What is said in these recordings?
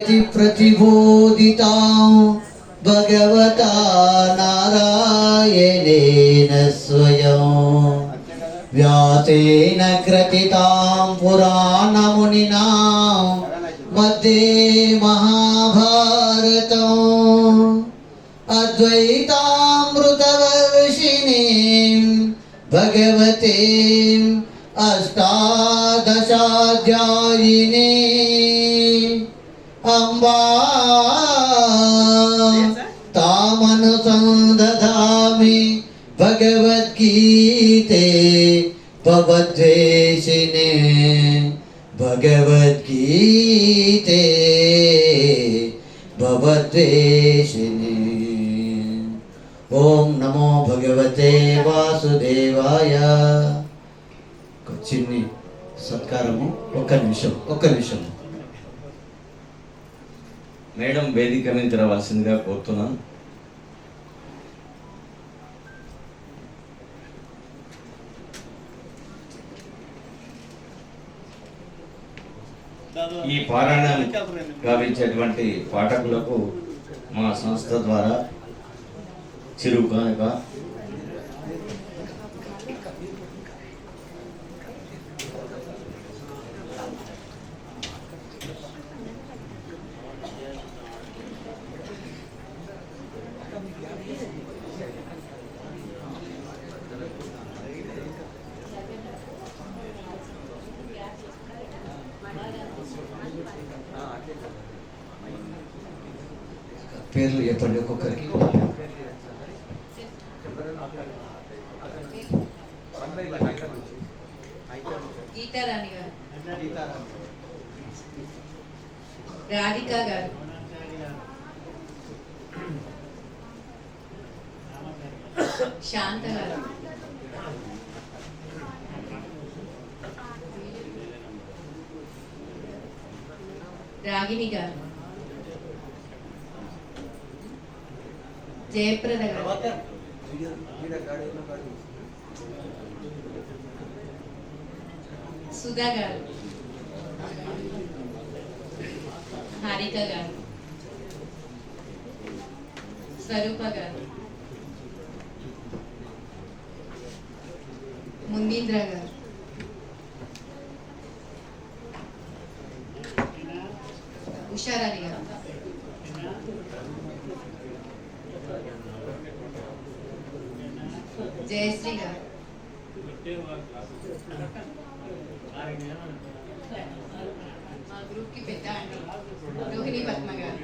प्रतिबोधितां भगवता नारायणेन स्वयं व्यासेन ग्रथितां पुराणमुनिना मध्ये महाभारतम् अद्वैतामृतवर्षिणीं भगवतीं अष्टादशाध्यायिनी अम्बा तामनुसंदधामि भगवद्गीते भवद्वेषिणे भगवद्गीते भवद्वेषिणे। ओम नमो भगवते वासुदेवाय। చిన్ని సత్కారము ఒక్క నిమిషం మేడం వేదిక మీద రావాల్సిందిగా కోరుతున్నాను. ఈ పారాయణం గావించేటువంటి పాఠకులకు మా సంస్థ ద్వారా చిరుకానుక పేర్లు చెప్పండి ఒక్కొక్కరికి. గీతారాణి గారు, రాధిక గారు, శాంత గారు, రాగిణి గారు, జయప్రద గారు, సుధా గారు, హారిక గారు, స్వరూప గారు, ముందీంద్ర గారు, ఉషారాణి గారు, జయశ్రీ గారు, మా గ్రూప్ కి పెద్ద అండి రోహిణి పద్మ గారు,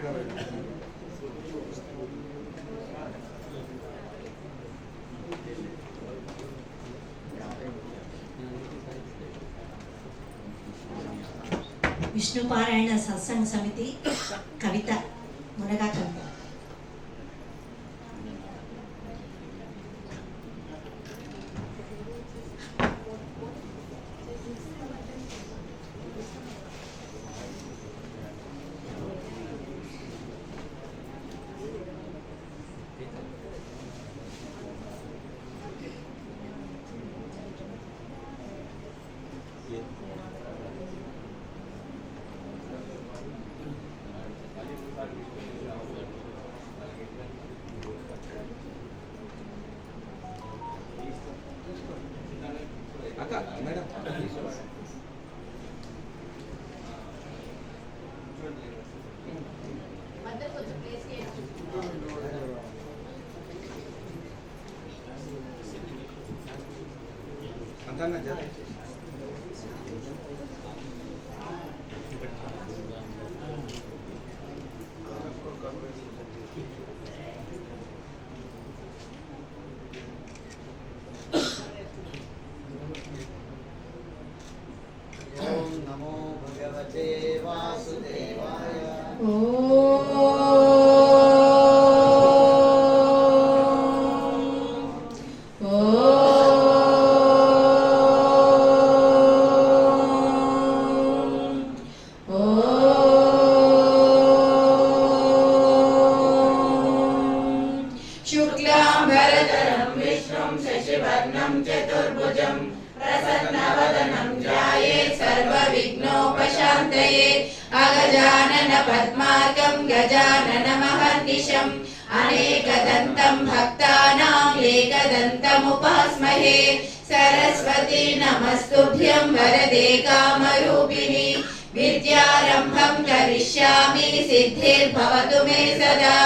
విష్ణు పారాయణ సత్సంగ సమితి కవిత మునగా కవిత. ओम नमो भगवते वासुदेवाय। शुक्लांबरधरं विष्णुं शशिवर्णं चतुर्भुजं प्रसन्नवदनं ध्यायेत् सर्वविघ्नोपशान्तये। अगजानन पद्मार्कं गजाननमहर्निशम् अनेकदन्तं भक्तानाम् एकदन्तमुपास्महे सरस्वती नमस्तुभ्यं वरदे कामरूपिणि विद्यारम्भं करिष्यामि सिद्धिर्भवतु मे सदा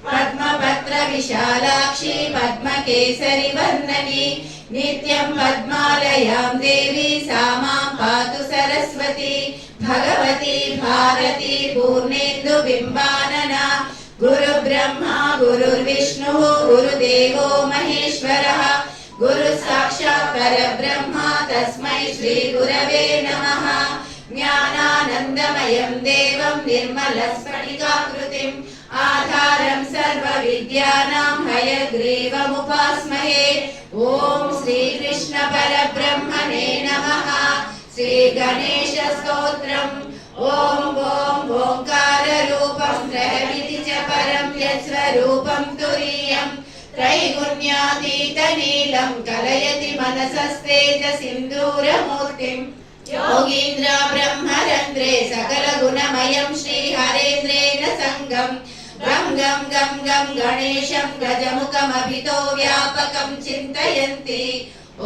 पद्मपत्र विशालाक्षी पद्मकेसरि वर्णनि नित्यं पद्मालयां देवी सा मां पातु सरस्वती भगवती भारती पूर्णेन्दु बिम्बानना गुरु ब्रह्मा गुरुर्विष्णुः गुरुदेवो महेश्वरः गुरु साक्षात् परब्रह्मा तस्मै श्री गुरवे नमः ज्ञानानन्दमयं देवं निर्मलस्फटिकाकृतिम् आधारं सर्वविद्यानां हयग्रीवमुपास्महे ॐ श्रीकृष्ण परब्रह्मणे नमः श्रीगणेशस्तोत्रम् ॐ ओङ्काररूपं त्रयमिति च परं यत्स्वरूपं तुरीयं त्रैगुण्यातीतनीलं कलयति मनसस्तेजसिन्दूरमूर्तिम् योगीन्द्र ब्रह्मरन्ध्रे सकलगुणमयं श्रीहरेन्द्रेण सङ्गम् गं गं गं गं गणेशं गजमुखमभितो व्यापकं चिन्तयन्ति ॐ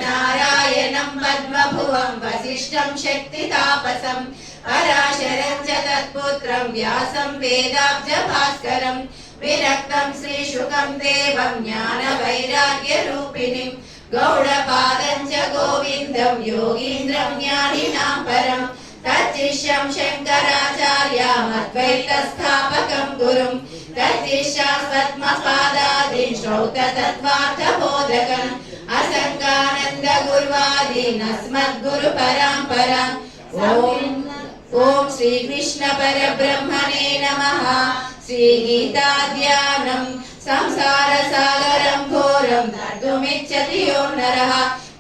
नारायणं पद्मभुवं वसिष्ठं शक्तितापसं पराशरं च तत्पुत्रं व्यासं वेदाब्जभास्करं विरक्तं श्रीशुकं देवं ज्ञानवैराग्यरूपिणीं गौडपादं च गोविन्दं योगीन्द्रं ज्ञानिनां परं तच्शिष्यं शङ्कराचार्यमद्वैतस्थापकं गुरुं तच्शिष्यास्पद्मपादादीन् श्रौततत्त्वार्थबोधकम् असङ्गानन्द गुर्वादीन् अस्मद्गुरुपरम्पराम् ॐ श्रीकृष्ण परब्रह्मणे नमः श्रीगीताध्यानम् संसारसागरं घोरं तर्तुमिच्छति यो नरः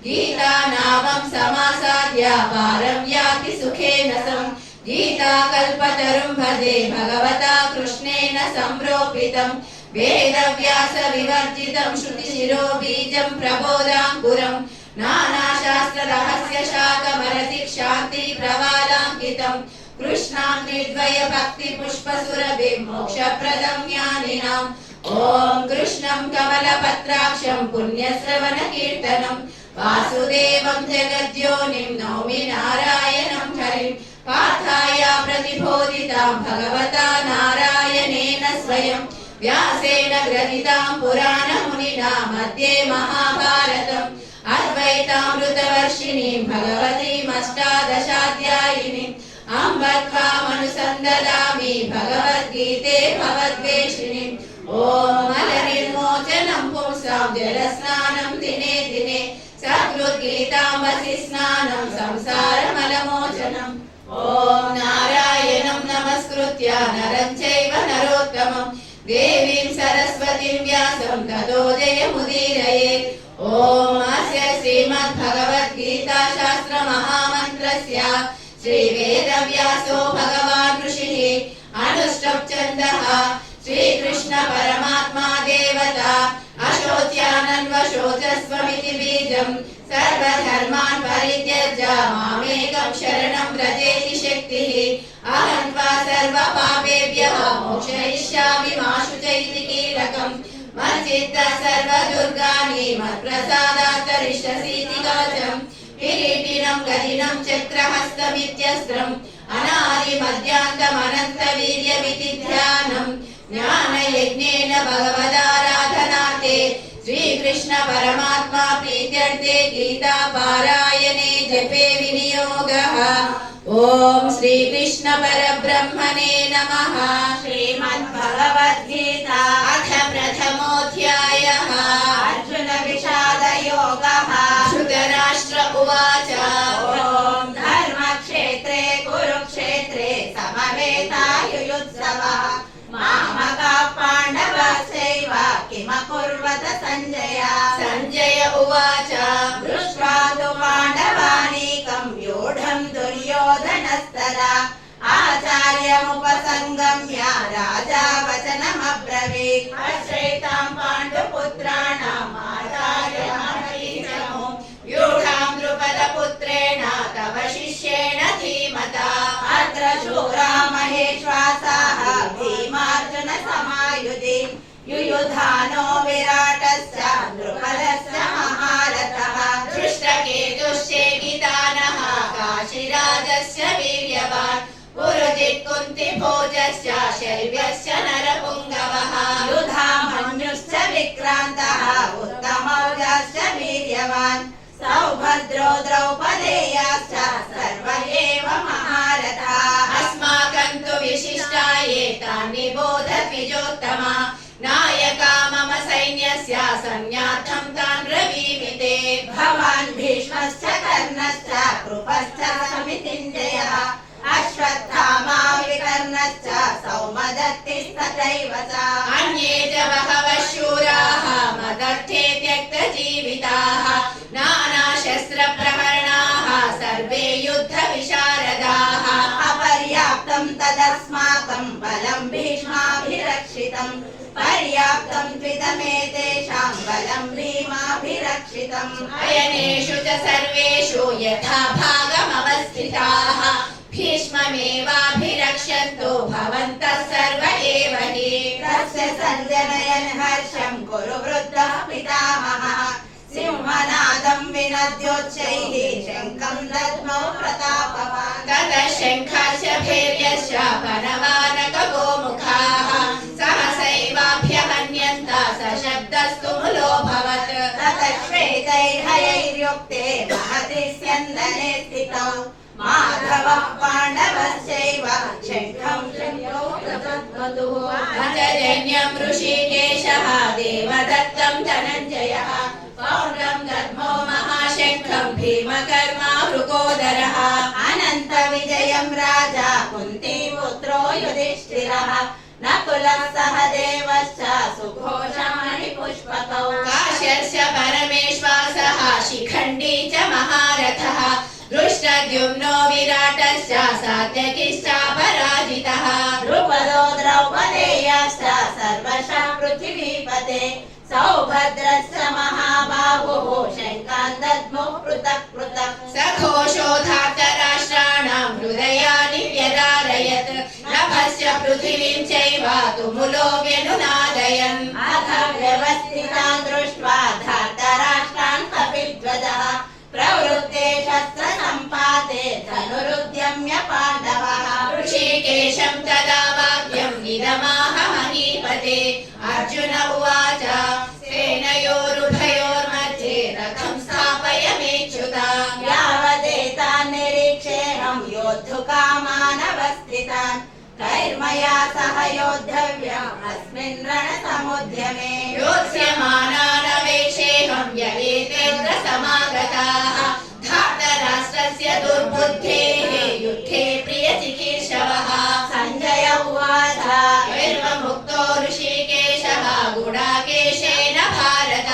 गीतानामं समासाद्य पारं याति सुखेन सम् गीताकल्पतरुं भजे भगवता कृष्णेन संरोपितं वेदव्यासविवर्जितं श्रुतिशिरोबीजं प्रबोधाङ्कुरं नानाशास्त्ररहस्यशाकमरतिक्षान्तिप्रवालाङ्कितं कृष्णां निर्द्वयभक्तिपुष्पसुरभिं मोक्षप्रदं ज्ञानिनाम् ॐ कृष्णं कमलपत्राक्षं पुण्यश्रवणकीर्तनं वासुदेवं जगद्योनिं नौमि नारायणं हरिं पार्थाय प्रतिबोधितां भगवता नारायणेन स्वयं व्यासेन ग्रथितां पुराणमुनिना मध्ये महाभारतम् अद्वैतामृतवर्षिणीं भगवतीमष्टादशाध्यायिनीम् अम्ब त्वामनुसन्ददामि भगवद्गीते भवद्वेषिणीम् ॐ मलनिर्मोचनं पुंसां जलस्नानं दिने दिने सकृद्गीताम्बसि स्नानं संसारमलमोचनम् ॐ नारायणं नमस्कृत्य नरं चैव नरोत्तमं देवीं सरस्वतीं व्यासं ततो जयमुदीरयेत् ॐ अस्य श्रीमद्भगवद्गीताशास्त्रमहामन्त्रस्य श्रीवेदव्यासो भगवान् ऋषिः अनुष्टुप् छन्दः श्रीकृष्ण परमात्मा देवता अशोच्यानन्वशोचस्वमिति बीजं सर्वधर्मान् परित्यज्य मामेकं शरणं व्रजेति शक्तिः अहं त्वा सर्वपापेभ्यः मोक्षयिष्यामि मा शुच इति कीलकम् मच्चित्त सर्वदुर्गाणि मत्प्रसादात् तरिष्यसीति कवचम् किरीटिनं गदिनं चक्रहस्तमित्यस्त्रम् अनादिमध्यान्तमनन्तवीर्यमिति ध्यानम् ज्ञानयज्ञेन भगवदाराधनाते श्रीकृष्ण परमात्मा प्रीत्यर्थे गीता पारायणे जपे विनियोगः ॐ श्रीकृष्ण परब्रह्मणे नमः श्रीमद्भगवद्गीता अथ प्रथमोऽध्यायः अर्जुन विषादयोगः धृतराष्ट्र उवाच ॐ धर्मक्षेत्रे कुरुक्षेत्रे समवेतायुयुत्सवः मामकाः पाण्डवाश्चैव किमकुर्वत सञ्जय सञ्जय उवाच दृष्ट्वा तु पाण्डवानीकं व्यूढं दुर्योधनस्तदा आचार्यमुपसङ्गम्य राजा वचनमब्रवीत् आश्रयितां पाण्डुपुत्राणाम् आचार्यमहरीचमुं व्यूढां द्रुपदपुत्रेण तव शिष्येण धीमता अत्र शूरा महेश्वासाः भीमार्जुन समायुधि युयुधानो विराटश्च द्रुपदश्च महारथः दृष्टकेतुश्चेकितानः काशीराजस्य वीर्यवान् पुरुजित् कुन्तिभोजश्च शैव्यश्च नरपुङ्गवः युधामन्युश्च विक्रान्तः उत्तमौजाश्च वीर्यवान् सौभद्रो द्रौपदेयाश्च सर्व एव महारथाः अस्माकं तु विशिष्टा एतान् निबोध द्विजोत्तमा नायका मम सैन्यस्य सैन्यार्थं तान् ब्रवीमि ते भवान् भीष्मश्च कर्णश्च कृपश्च समितिञ्जयः अश्वत्थामा विकर्णश्च सौमदत्तिस्तथैव च अन्ये च बहवः शूराः मदर्थे त्यक्तजीविताः नानाशस्त्रप्रहरणाः सर्वे युद्धविशारदाः अपर्याप्तं तदस्माकं बलं भीष्माभिरक्षितं पर्याप्तं त्विदमेतेषां बलं भीमाभिरक्षितम् अयनेषु च सर्वेषु यथा भागमवस्थिताः भीष्ममेवाभिरक्षन्तु भवन्तः सर्व एव हि तस्य सञ्जनयन् हर्षं कुरु वृद्धः पितामहः सिंहनादं विनद्योच्चैः शङ्खं दद्मौ प्रतापवान् ततः शङ्खस्य भैर्यश्च पनवानकगोमुखाः सहसैवाभ्यहन्यन्त सशब्दस्तु मुलोऽभवत् ततः श्वेतैर्हयैर्युक्ते महति स्यन्दने स्थितौ माधवः पाण्डवश्चैव शङ्खं शङ्खौ प्रदद्मतुः भजजन्यं ऋषिकेशः देवदत्तं धनञ्जयः पौर्णं दद्मो महाशङ्खं भीमकर्मा वृकोदरः अनन्तविजयं राजा कुन्तीपुत्रो युधिष्ठिरः नकुलः सहदेवश्च सुघोषमणिपुष्पकौ काश्यस्य परमेश्वासः शिखण्डी च महारथः दृष्टद्युम्नो विराटश्च सात्यकिश्च पराजितः द्रुपदो द्रौपदेयाश्च सर्वशः पृथिवीपते सौभद्रश्च महाबाहुः शङ्खान् दद्मुः पृथक् पृथक् सघोषो धार्तराष्ट्राणां हृदयानि व्यदारयत् नभस्य पृथिवीं चैव तुमुलो व्यनुनादयन् अथ व्यवस्थितान् दृष्ट्वा धार्तराष्ट्रान् कपिध्वजः प्रवृत्ते शस्त्र सम्पाते धनुरुद्यम्य पाण्डवः ऋषिकेशं तदा वाक्यं निदमाह महीपते अर्जुन उवाच सेनयोरुभयोर्मध्ये रथं स्थापयमेच्युता यावदेतान् निरीक्षेऽहं योद्धुकामानवस्थितान् कैर्मया सह योद्धव्यम् अस्मिन् रणसमुद्यमे योत्स्यमानानवेशेऽहं ययेतेन्द्र समागताः धार्तराष्ट्रस्य दुर्बुद्धेः युद्धे प्रियचिकीर्षवः सञ्जय उवाच एवमुक्तो ऋषिकेशः गुडाकेशेन भारत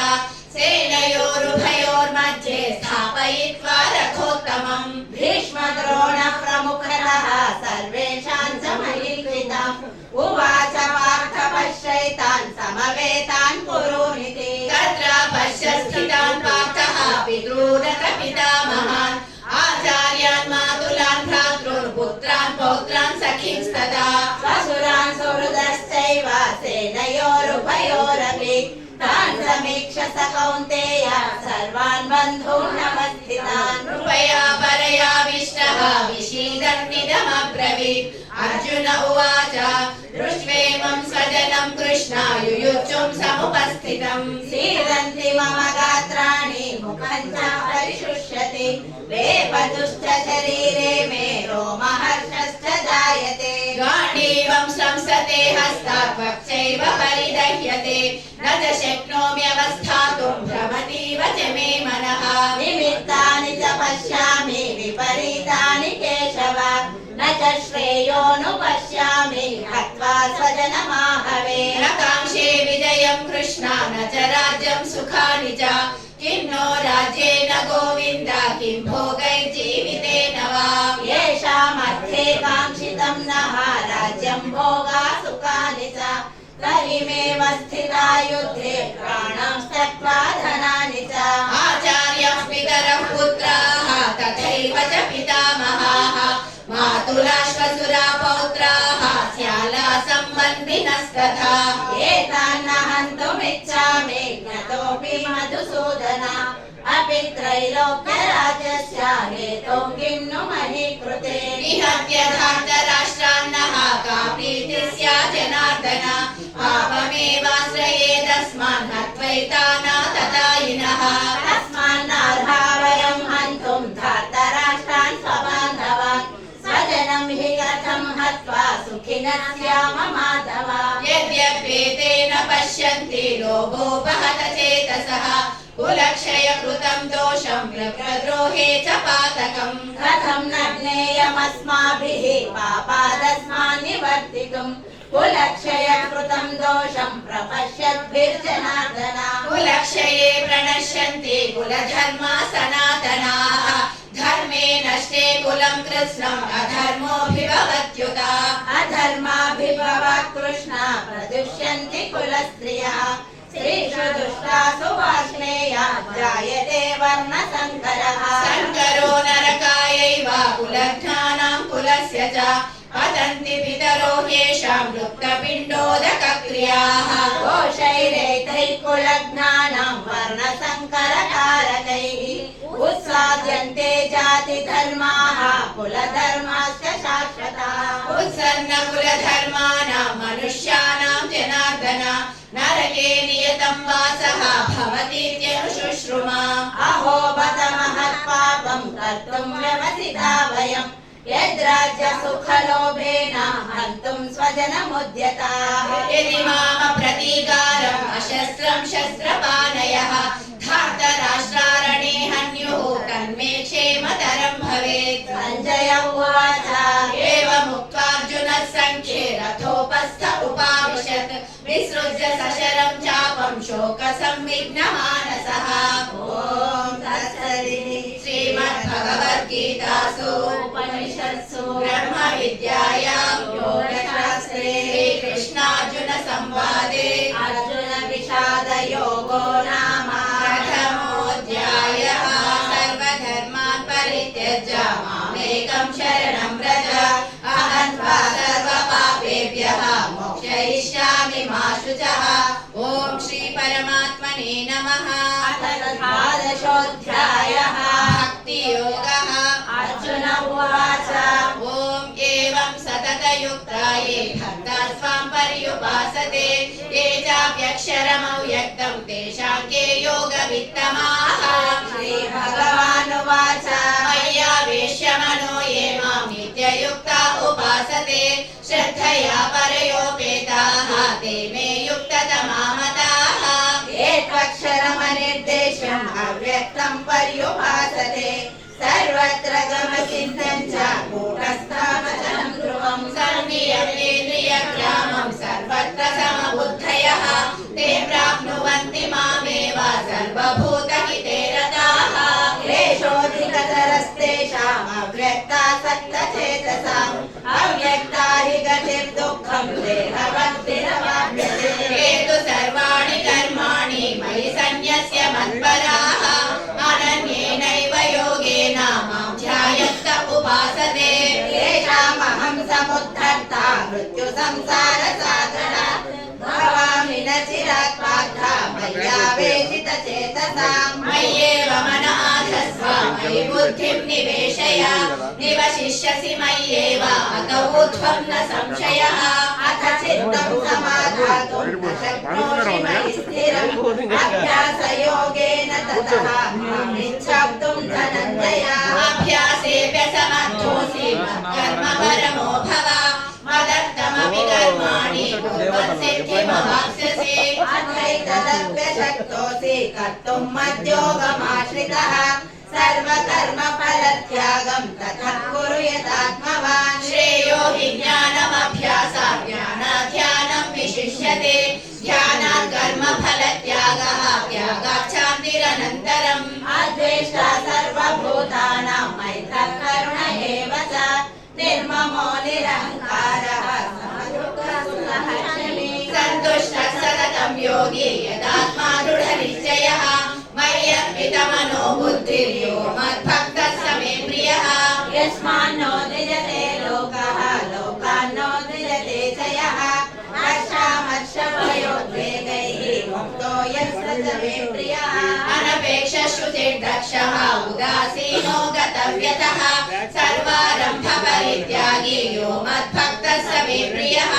सेनयोरुभयोर्मध्ये स्थापयित्वा रथोत्तमम् भीष्मद्रोणः प्रमुखतः सर्वेषां च महीकृतम् उवाच पार्थ पश्यैतान् समवेतान् कुरूनिति तत्र पश्य स्थितान् पार्थः पितॄनथ पितामहान् आचार्यान् मातुलान् भ्रातॄन् पुत्रान् पौत्रान् सखींस्तदा स्वसुरान् सुहृदश्चैव सेनयोरुभयोरपि तान् समीक्ष स कौन्तेय सर्वान् बन्धून् नमस्थितान् कृपया परयाविष्टः विषीदन्निदमब्रवीत् अर्जुन उवाच दृष्ट्वेमं स्वजनं कृष्णा युयुत्सुं समुपस्थितम् सीदन्ति मम गात्राणि मुखं च परिशुष्यति वेपतुश्च शरीरे मे रोमहर्षश्च जायते गाण्डीवं संसते हस्तात् वक्त्रैव परिदह्यते न च शक्नोम्यवस्थातुं भ्रमतीव च मे मनः निमित्तानि च पश्यामि विपरीतानि केशव न च श्रेयोऽनुपश्यामि हत्वा स्वजनमाहवे न काङ्क्षे विजयं कृष्णा न च राज्यं सुखानि च किं नो राज्येन गोविन्द किं भोगैर्जीवितेन वा येषामर्थे काङ्क्षितं नः राज्यं भोगा सुखानि च तरिमेव स्थिता युद्धे प्राणां त्यक्त्वा धनानि च आचार्यः पितरः पुत्राः तथैव च पितामहाः मातुलाश्वसुरा पौत्राः स्याला सम्बन्धिनस्तथा एतान्न हन्तुमिच्छामि ज्ञतोऽपि मधुसूदन अपि त्रैलोक्यराजस्य हेतुं किं नु मही कृते निहत्य धार्तराष्ट्रान्नः का प्रीतिः स्यात् जनार्दन पापमेवाश्रयेदस्मान् हत्वैतानाततायिनः तस्मान्नार्हा वयं हन्तुं धार्तराष्ट्रान् स्वबान्धवान् स्वजनं हि कथं हत्वा सुखिनः स्याम माधव यद्यप्येतेन पश्यन्ति लोभोपहत चेतसः कुलक्षयकृतं दोषं प्रद्रोहे च पातकम् कथं न ज्ञेयमस्माभिः पापादस्मान् निवर्तितुम् कुलक्षयकृतं दोषं प्रपश्यद्भिर्जनार्दन कुलक्षये प्रणश्यन्ति कुलधर्मा सनातनाः धर्मे नष्टे कुलं कृत्स्नम् अधर्मोऽभिभवत्युत अधर्माभिभवात् कृष्णा प्रदुष्यन्ति कुलस्त्रियः स्त्रीषु दुष्टासु वार्ष्णेया जायते वर्णसङ्करः संकरो नरकायैव कुलघ्नानां कुलस्य च पतन्ति पितरो ह्येषां लुप्तपिण्डोदकक्रियाः दोषैरेतैः कुलघ्नानां वर्णसङ्करकारकैः उत्साद्यन्ते जातिधर्माः कुलधर्माश्च शाश्वताः उत्सन्न कुलधर्माणां मनुष्याणां जनार्दन नरके नियतं वासः भवतीत्यनुशुश्रुमा अहो बत महत्पापं कर्तुं व्यवसिता वयं यद्राज्य सुखलोभेन हन्तुं स्वजनमुद्यताः यदि माम प्रतीकारम् अशस्त्रं शस्त्रपाणयः धार्तराष्ट्रारणे हन्युः तन्मे क्षेमतरं भवेत् सञ्जय उवाच एवमुक्त्वार्जुनः सङ्ख्ये रथोपस्थ उपाविशत् विसृज्य सशरं चापं शोकसंविघ्नमानसः ॐ तत्सदिति श्रीमद्भगवद्गीतासु उपनिषत्सु ब्रह्मविद्यायां योगशास्त्रे श्रीकृष्णार्जुनसंवादे अर्जुन विषादयोगो नाम प्रथमोऽध्यायः सर्वधर्मान् परित्यज्य मामेकं शरणं व्रज अहं त्वा सर्वपापेभ्यः मोक्षयिष्यामि मा शुचः ॐ श्री परमात्मने नमः अथ द्वादशोऽध्यायः भक्तियोगः अर्जुन उवाच ॐ एवं सततयुक्ता ये भक्ता स्वां पर्युपासते ये चाप्यक्षरमव्यक्तं तेषां के योगवित्तमाः श्रीभगवानुवाच मय्यावेश्य मनो ये मां नित्ययुक्ता उपासते श्रद्धया परयोपेताः ते मे युक्ततमा मताः ये त्वक्षरमनिर्देशम् अव्यक्तं पर्युपासते सर्वत्र गमचिन्तं च कूटस्थावचनं ध्रुवं सर्वमियमेन्द्रियग्रामं सर्वत्र समबुद्धयः ते प्राप्नुवन्ति मामेव सर्वभूतहिते रताः क्लेशोऽधिकतरस्तेषाम् अव्यक्तासक्तचेतसाम् अव्यक्ता हि गतिर्दुःखं देहभक्तिरवाप्यते ये तु सर्वाणि कर्माणि मयि सन्न्यस्य मत्पराः अनन्येनैव योगेन मां ध्यायन्त उपासते तेषामहं समुद्धर्ता मृत्युसंसारसागरात् भवामि न चिरात् पार्थ मय्यावेशितचेतसाम् मय्येव मन आधस्व मयि बुद्धिं निवेशय निवशिष्यसि मय्येव अतो ऊर्ध्वं न संशयः अथ चित्तं समाधातुं न शक्नोषि मयि स्थिरम् अभ्यासयोगेन ततः मामिच्छाप्तुं धनञ्जय अभ्यासेऽभ्यसमर्थोऽसि मत्कर्म परमो भव मदर्थमपि कर्माणि कुर्वन् सिद्धिमवाप्स्यसि अथैतदप्यशक्तोऽसि कर्तुं मद्योगमाश्रितः सर्वकर्मफलत्यागं ततः कुरु यदात्मवान् श्रेयो हि ज्ञानमभ्यासात् ज्ञानाध्यानं विशिष्यते ध्यानात् कर्मफलत्यागः त्यागात् शान्तिरनन्तरम् अद्वेष्टा सर्वभूतानां मैत्रः करुण एव च निर्ममो निरहङ्कारः समदुःखसुखः क्षमी सन्तुष्टः सततं योगी यदात्मा दृढनिश्चयः मय्यर्पितमनो बुद्धिर्यो मद्भक्तः स मे प्रियः यस्मान्नो द्विजते च मे प्रियः अनपेक्ष शुचिर्दक्षः उदासीनो गतव्यतः सर्वारम्भ परित्यागी यो मद्भक्तः स मे प्रियः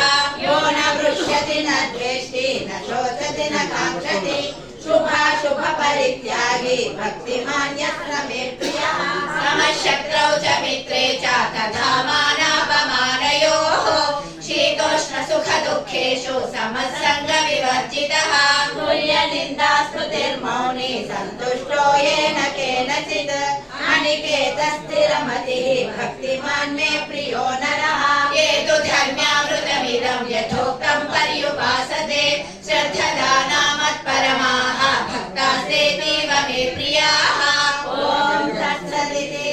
यो न वृष्यति न द्वेष्टि न शोचति न काङ्क्षति शुभाशुभ परित्यागी भक्तिमान् यः स मे प्रियः समशत्रौ च मित्रे च तथा मानापमानयोः शीतोष्ण सुख दुःखेषु समसङ्ग विवर्जितः तुल्यनिन्दास्तुतिर्मौनी सन्तुष्टो येन केनचित् अनिकेतः स्थिरमतिः भक्तिमान् मे प्रियो नरः ये तु धर्म्यामृतमिदं यथोक्तं पर्युपासते श्रद्धदानामत्परमाः भक्तास्तेतीव मे प्रियाः ॐ तत्सदिति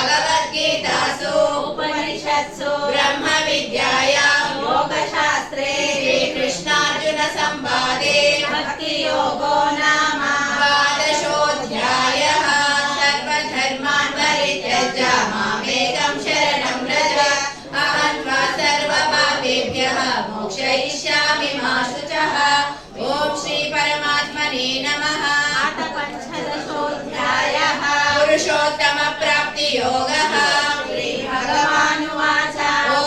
श्रीमद्भगवद्गीतासु उपनिषत्सु ब्रह्मविद्यायां योगशास्त्रे श्रीकृष्णार्जुन संवादे भक्तियोगो नाम द्वादशोऽध्यायः सर्वधर्मान् परित्यज्य मामेकं शरणं व्रज अहं त्वा सर्वपापेभ्यः मोक्षयिष्यामि मा शुचः ॐ श्री परमात्मने नमः अथ पञ्चदशोऽध्यायः पुरुषोत्तमप्राप्तियोगः श्रीभगवानुवाच ॐ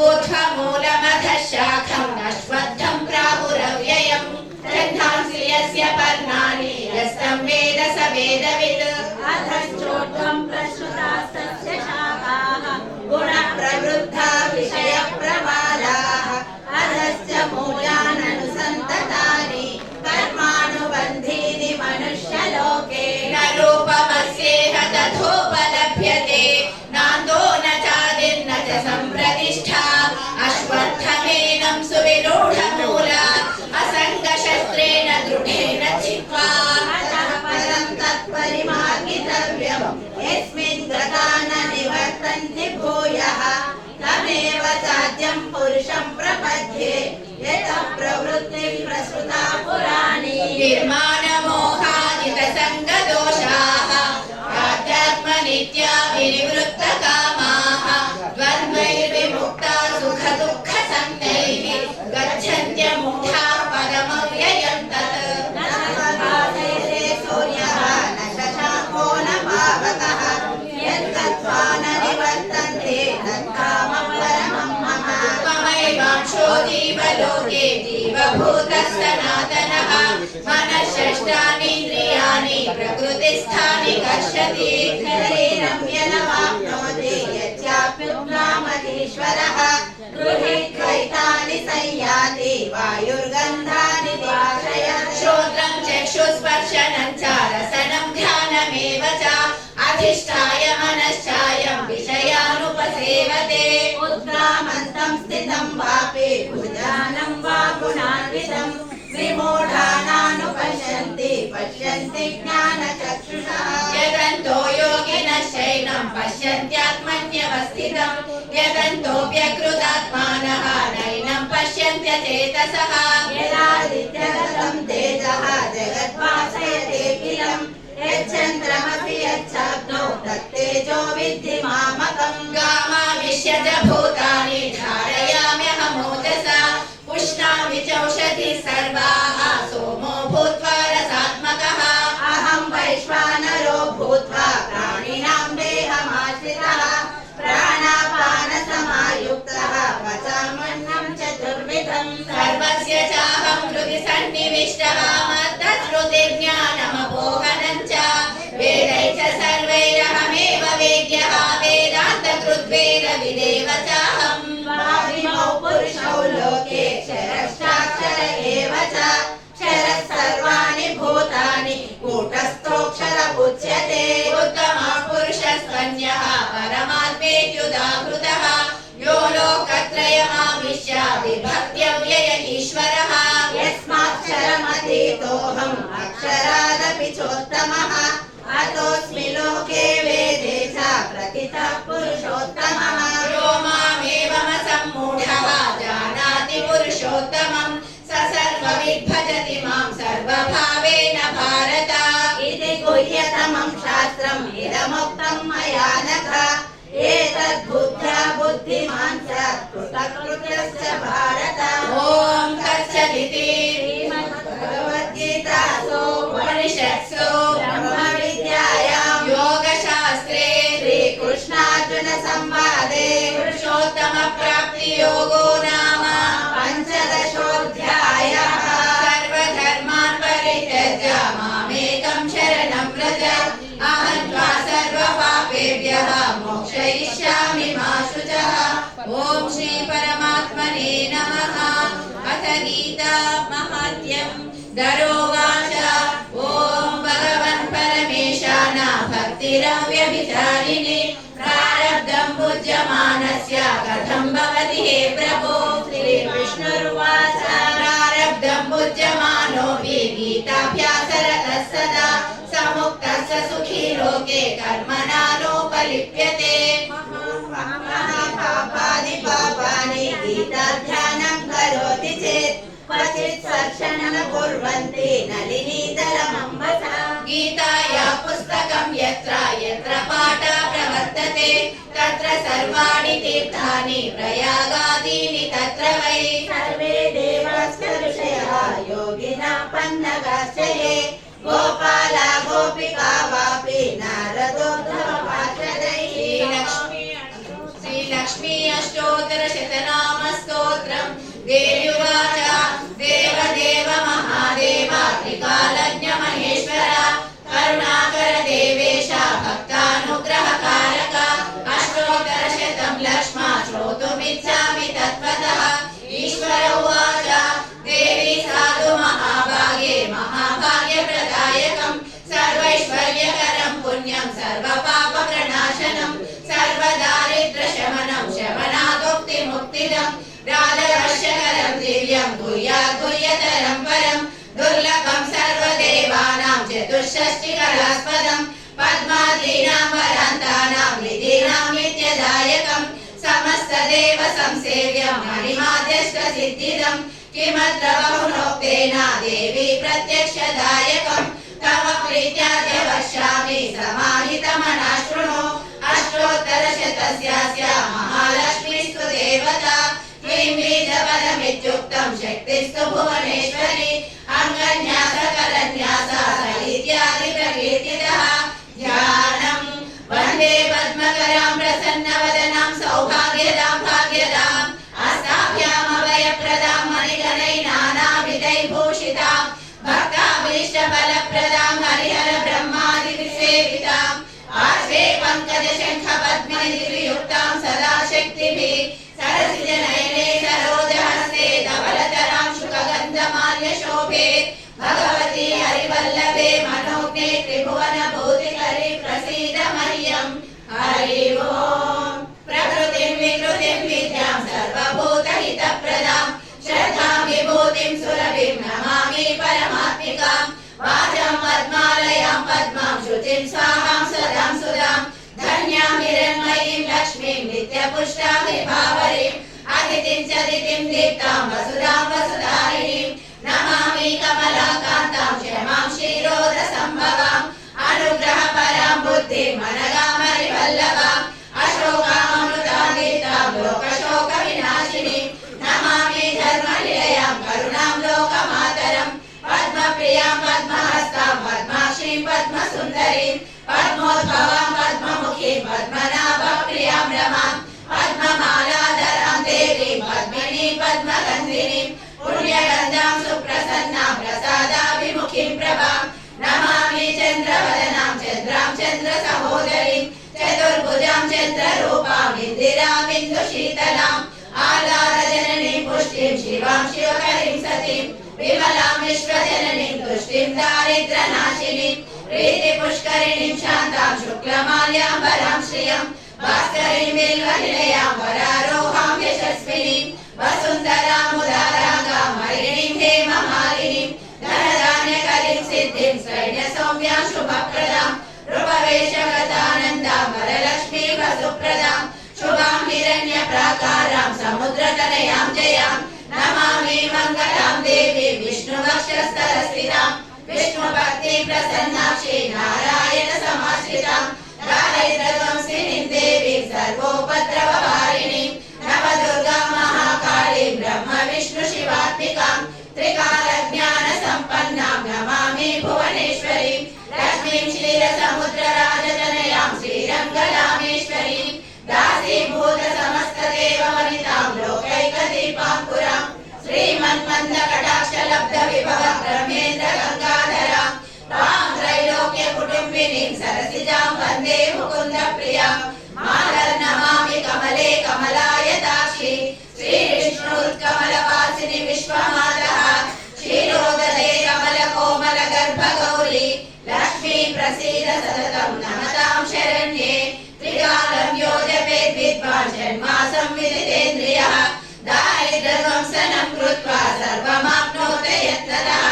ऊर्ध्वमूलमधः शाखम् अश्वत्थं प्राहुरव्ययम् ग्रन्थांसि यस्य पर्णानि यस्तं वेद स वेदवित् अधश्चोत्थं प्रसृतास्तस्य शाखाः गुणप्रवृद्धा विषयप्रबालाः अधश्च मूलाननुसन्ततानि कर्मानुबन्धीनि मनुष्यलोके न रूपमस्येह तथोपलभ्यते नान्दो न चादिर्न च सम्प्रतिष्ठा अश्वत्थमेनं सुविरूढमूला असङ्गशस्त्रेण दृढेन चित्वा अतः परं तत्परिमार्गितव्यम् यस्मिन् गता न निवर्तन्ति भूयः तमेव चाद्यं पुरुषं प्रपद्ये यतः प्रवृत्तिः प्रसृता पुराणी निर्माणमोहादितसङ्गदोषाः आध्यात्मनित्या विनिवृत्तकामाः द्वन्द्वैर्विमुक्ता सुखदुःखसंज्ञैः गच्छन्त्यमुक्ताः पदमव्ययं तत् न प्रभाते सूर्यः न शशाङ्को न पावकः यद्गत्वा न निवर्तन्ते तत्कामं परमं मम त्वमैवांशो जीवलोके जीवभूतः सनातनः मनःषष्ठानीन्द्रियाणि प्रकृतिस्थानि कर्षति शरीरं यदवाप्नोति यच्चाप्युत्क्रामतीश्वरः गृहीत्वैतानि संयाति वायुर्गन्धानि निवासयत् श्रोत्रं चक्षुस्पर्शनं च रसनं घ्राणमेव च अधिष्ठाय मनश्चायं विषयानुपसेवते उत्क्रामन्तं स्थितं वापि भुजानं वा गुणान्वितं विमूढानानुपश्यन्ति पश्यन्ति ज्ञानचक्षुषा यदन्तो योगिनश्चैनं पश्यन्त्यात्मन्यवस्थितं यदन्तोऽप्यकृतात्मानः नैनं पश्यन्त्यचेतसः यदादित्यगतं तेजः जगद्भासयतेऽखिलं यच्चन्द्रमसि यच्चाग्नौ तत्तेजो विद्धि मामकम् गामाविश्य च भूतानि धारयाम्यहमोजसा पुष्णामि चौषधिः सर्वाः सोमो भूत्वा रसात्मकः अहं वैश्वानरो भूत्वा प्राणिनां देहमाश्रितः प्राणापानसमायुक्तः पचाम्यन्नं चतुर्विधम् सर्वस्य चाहं हृदि सन्निविष्टः मत्तश्रुतिर्ज्ञानमपोहनं च वेदैः च सर्वैरहमेव वेद्यः वेदान्तकृद्वेदविदेव चाहम् द्वाविमौ पुरुषौ लोके क्षरश्चाक्षर एव च क्षरः सर्वाणि भूतानि कूटस्थोऽक्षर उच्यते उत्तमः पुरुषस्त्वन्यः परमात्मेत्युदाहृतः यो लोकत्रयमाविश्य विभक्त्यव्यय ईश्वरः यस्माक्षरमतीतोऽहम् अक्षरादपि चोत्तमः अतोऽस्मि लोके वेदे च प्रथितः पुरुषोत्तमः यो मामेवमसम्मूढः जानाति पुरुषोत्तमं स सर्वविद्भजति मां सर्वभावेन भारत इति गुह्यतमं शास्त्रम् इदमुक्तं मया नघ एतद्बुद्ध्या बुद्धिमान् स्यात् कृतकृत्यश्च भारत ॐ तत्सदिति श्रीमद्भगवद्गीता प्राप्तियोगो नाम पञ्चदशोऽध्यायः। सर्वधर्मान् परित्यज्य मामेकं शरणं व्रज अहं त्वा सर्वपापेभ्यः मोक्षयिष्यामि मा शुचः। ॐ श्री परमात्मने नमः। अथ गीता महात्म्यं दरोवाच ॐ भगवन् परमेशान भक्तिरव्यभिचारिणे प्रारब्धं भुज्यमानस्य कथं भवति हे प्रभो। श्रीविष्णुर्वाच प्रारब्धं भुज्यमानोऽपि गीताभ्यासरतः सदा समुक्तस्य सुखी लोके कर्मणा नोपलिप्यते। पापानि गीताध्यानं करोति चेत् क्वचित् सर्षणं कुर्वन्ति नलिनीतलमम्बसा। गीताया पुस्तकं यत्र यत्र पाठः प्रवर्तते तत्र सर्वाणि तीर्थानि प्रयागादीनि तत्र वै। सर्वे देवाश्च ऋषयः योगिनः पन्नगाश्च ये गोपाला गोपिका वापि नारदोद्धवपार्षदैः। श्रीलक्ष्मी अष्टोत्तरशतनाम स्तोत्रं देव्युवाच देवदेव महादेव त्रिकालज्ञ महेश्वर करुणाकर देवेश भक्तानुग्रहकारक अष्टोत्तरशतं लक्ष्मा श्रोतुमिच्छामि तत्त्वतः। ईश्वर उवाच देवी साधु महाभागे महाभाग्यप्रदायकं सर्वैश्वर्यकरं पुण्यं सर्वपापप्रणाशनं सर्वदारिद्र्यशमनं शमनादुक्तिमुक्तिदं राजर्षयकरं दिव्यं गुह्याद्गुह्यतरं परं दुर्लभं सर्वदेवानां चतुष्षष्टिकलास्पदं पद्मादीनां वरान्तानां निधीनां नित्यदायकं समस्तदेव संसेव्यं मणिमाद्यष्टसिद्धिदं किमत्र बहुनोक्तेन देवी प्रत्यक्षदायकं तव प्रीत्याद्य वक्ष्यामि समाहितमनः शृणु। अष्टोत्तरशतस्यास्य महालक्ष्मीस्तु देवता क्लीं बीजपदमित्युक्तं शक्तिस्तु भुवनेश्वरी अङ्गन्यासकरन्यास इत्यादि प्रकीर्तितः। ध्यानं वन्दे पद्मकरां प्रसन्नवदनां सौभाग्यदां भाग्यदाम् अस्ताभ्यामभयप्रदां मणिगणैर्नानाविधैर्भूषितां भक्ताभीष्टफलप्रदां हरिहर ब्रह्मादिसेवितां आश्रे पङ्कजशङ्खपद्मनिधियुक्तां सदा शक्तिभिः सरसिजनयने सरोजहस्ते धवलतरां शुकगन्धमाल्यशोभे भगवती हरिवल्लभे मनोज्ञे त्रिभुवनभूतिकरी प्रसीद मह्यम्। हरि ओम्। प्रकृतिं विकृतिं विद्यां सर्वभूतहितप्रदां श्रद्धां विभूतिं सुरभिं नमामि परमात्मिकां। वाचं पद्मालयां पद्मां शुचिं स्वाहां सदां सुधां धन्यां हिरण्मयीं लक्ष्मीं नित्यपुष्टां विभावरीं अदितिं च दितिं दीप्तां वसुधां वसुधारिणीं नमामि कमलाकान्तां क्षमां क्षीरोदसम्भवां अनुग्रहपरां बुद्धिं मनगामरिवल्लभां अशोकामृतादीतां लोकशोकविनाशिनीं नमामि धर्मनिलयां करुणां लोकमातरं पद्मप्रियां पद्महस्तां पद्माक्षीं पद्मसुन्दरीं पद्मोद्भवां पद्ममुखीं पद्मनाभप्रियां रमां पद्ममालाधरां देवीं पद्मिनीं पद्मगन्धिनीं पुण्यगन्धां सुप्रसन्नां प्रसादाभिमुखीं प्रभां नमामि चन्द्रवदनां चन्द्रां चन्द्रसहोदरीं चतुर्भुजां चन्द्ररूपां इन्दिरामिन्दुशीतलाम् आलारजननीं पुष्टिं शिवां शिवकरीं सतीं विमलां विश्वजननीं तुष्टिं दारिद्र्यनाशिनीं प्रीतिपुष्करिणीं शान्तां शुक्लमाल्याम्बरां श्रियं भास्करीं बिल्वनिलयां वरारोहां यशस्विनीं वसुन्धरामुदारागां हरिणीं हेममालिनीं धनधान्यकरीं सिद्धिं सैन्यसौम्यां शुभप्रदां रूपवेशगतानन्दां वरलक्ष्मीं वसुप्रदां शुभां हिरण्यप्राकारां समुद्रतनयां जयां नमामि मङ्गलां देवीं विष्णुवक्षस्थलस्थितां विष्णुभक्ति प्रसन्नाक्षी नारायण समाश्रितां दारिद्र्यध्वंसिनीं देवीं सर्वोपद्रवहारिणीं नवदुर्गां महाकालीं ब्रह्म विष्णु शिवात्मिकां त्रिकालज्ञानसम्पन्नां नमामि भुवनेश्वरीं लक्ष्मीं क्षीरसमुद्रराजतनयां श्रीरङ्गरामेश्वरीं दासीभूत समस्तदेववनितां निजां वन्दे मुकुन्द प्रियं मातर्नमामि कमले कमलायताक्षि श्रीविष्णुर्कमलवासिनि विश्वमातः क्षीरोदरे कमलकोमलगर्भगौरी लक्ष्मी प्रसीद सततं नमतां शरण्ये त्रिकालं यो जपेत् विद्वान् षण्मासं विदितेन्द्रियः दारिद्र्यध्वंसनं कृत्वा सर्वमाप्नोत यत्ततः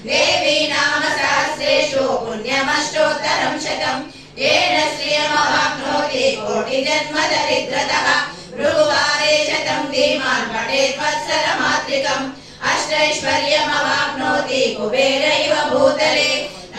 देवी नाम सहस्रेषु पुण्यमष्टोत्तरं शतम् येन श्रियमवाप्नोति कोटिजन्म दरिद्रतः भृगुवारे शतं धीमान् पठेत् वत्सरमातृकम् अष्टैश्वर्यमवाप्नोति कुबेरैव भूतले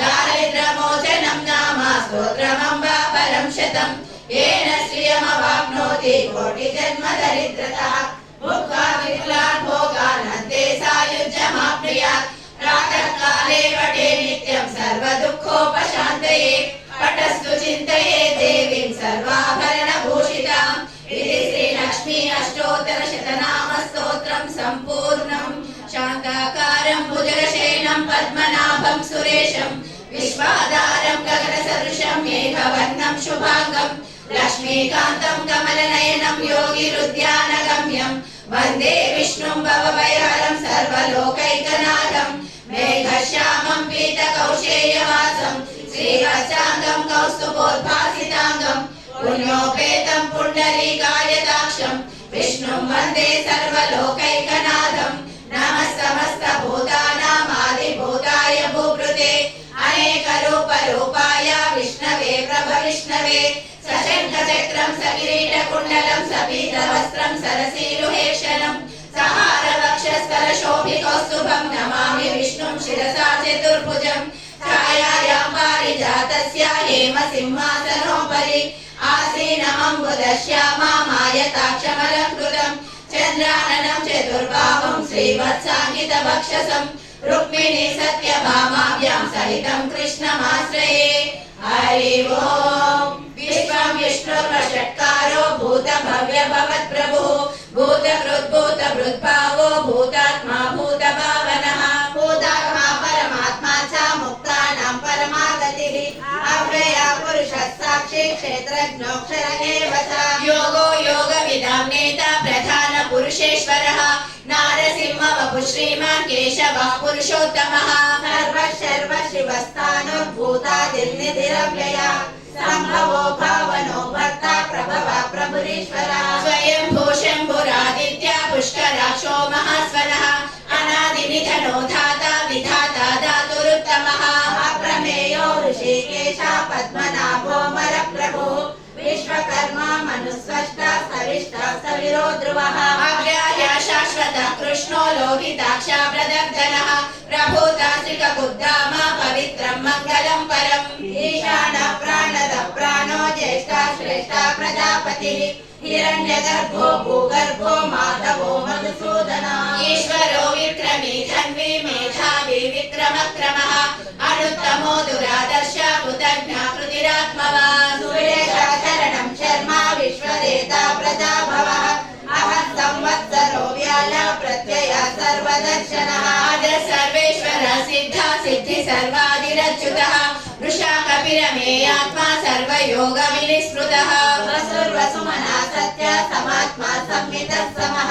दारिद्र्यमोचनं नाम स्तोत्रमम्बा परं शतम् येन श्रियमवाप्नोति कोटिजन्म दरिद्रतः भुक्त्वा विपुलान् भोगान् अन्ते सायुज्यमाप्नुयात् प्रातःकाले पठे नित्यं सर्वदुःखोपशान्तये पठस्तु चिन्तये देवीं सर्वाभरणभूषिताम् इति श्रीलक्ष्मी अष्टोत्तरशतनामस्तोत्रं सम्पूर्णम् शान्ताकारं भुजगशयनं पद्मनाभं सुरेशं विश्वाधारं गगनसदृशं मेघवर्णं शुभाङ्गं लक्ष्मीकान्तं कमलनयनं योगिरुद्यानगम्यं वन्दे विष्णुं भवभयहरं सर्वलोकैकनाथं मेघश्यामं पीतकौशेयवासं श्रीवत्साङ्गं कौस्तुभोद्भासिताङ्गं पुण्योपेतं पुण्डरीकायताक्षं विष्णुं वन्दे सर्वलोकैकनाथं नमः समस्तभूतानामादिभूताय भूभृते अनेकरूपरूपाय विष्णवे प्रभविष्णवे सशङ्खचक्रं सकिरीटकुण्डलं सपीतवस्त्रं सरसीरुहेक्षणं सहारवक्षस्थलशोभिकौस्तुभं नमामि विष्णुं शिरसा चतुर्भुजं छायायां पारिजातस्य हेमसिंहासनोपरि आसीनमम्बुदश्यामायताक्षमलङ्कृतं चन्द्राननं चतुर्बाहुं श्रीवत्साङ्कितवक्षसं रुक्मिणी सत्यभामाभ्यां सहितं कृष्णमाश्रये हरि ओम् विश्वं विष्णुर्वषट्कारो भूतभव्य भवत्प्रभुः भूतकृद्भूतभृद्भावो भूतात्मा भूतभावनः भूतात्मा परमात्मा च मुक्तानां परमागतिः अव्यया पुरुषः साक्षी क्षेत्रज्ञोऽक्षर एव च योगो योगविदां नेता प्रधान पुरुषेश्वरः नारसिंह वपु श्रीमान् केशवः पुरुषोत्तमः सर्वशर्व शिवस्थानुर्भूतादिर्निधिरव्यया सम्भवो भावनो भर्ता प्रभवः प्रभुरीश्वरः स्वयंभू शम्भुरादित्य पुष्कराक्षो महास्वनः अनादिनिधनो धाता विधाता धातुरुत्तमः अप्रमेयो ऋषिकेशः पद्मनाभो मरप्रभुः विश्वकर्मा मनुस्वष्टा सविष्टा सविरो ध्रुवः अव्याय शाश्वतः कृष्णो लोहिताक्ष प्रदग्धनः प्रभूतासिकबुद्धाम पवित्रं मङ्गलं परम् ईशानः प्राणद प्राणो ज्येष्ठा श्रेष्ठा प्रजापतिः हिरण्यगर्भो भूगर्भो माधवो मधुसूदनः ईश्वरो विक्रमी धन्वी मेधावी विक्रमक्रमः अनुत्तमो दुरादर्श कृतज्ञः कृतिरात्मवान् सुरेशाचरणं शर्मा विश्वदेता प्रजाभवः अहं संवत्सरो व्याल प्रत्यय सर्वदर्शनः अद्य सर्वेश्वर सिद्धा सिद्धि सर्वादिरच्युतः वृषा कपिरमे आत्मा सर्वयोगविनिस्पृतः वसुर्वसुमना सत्य समात्मा संहितः समः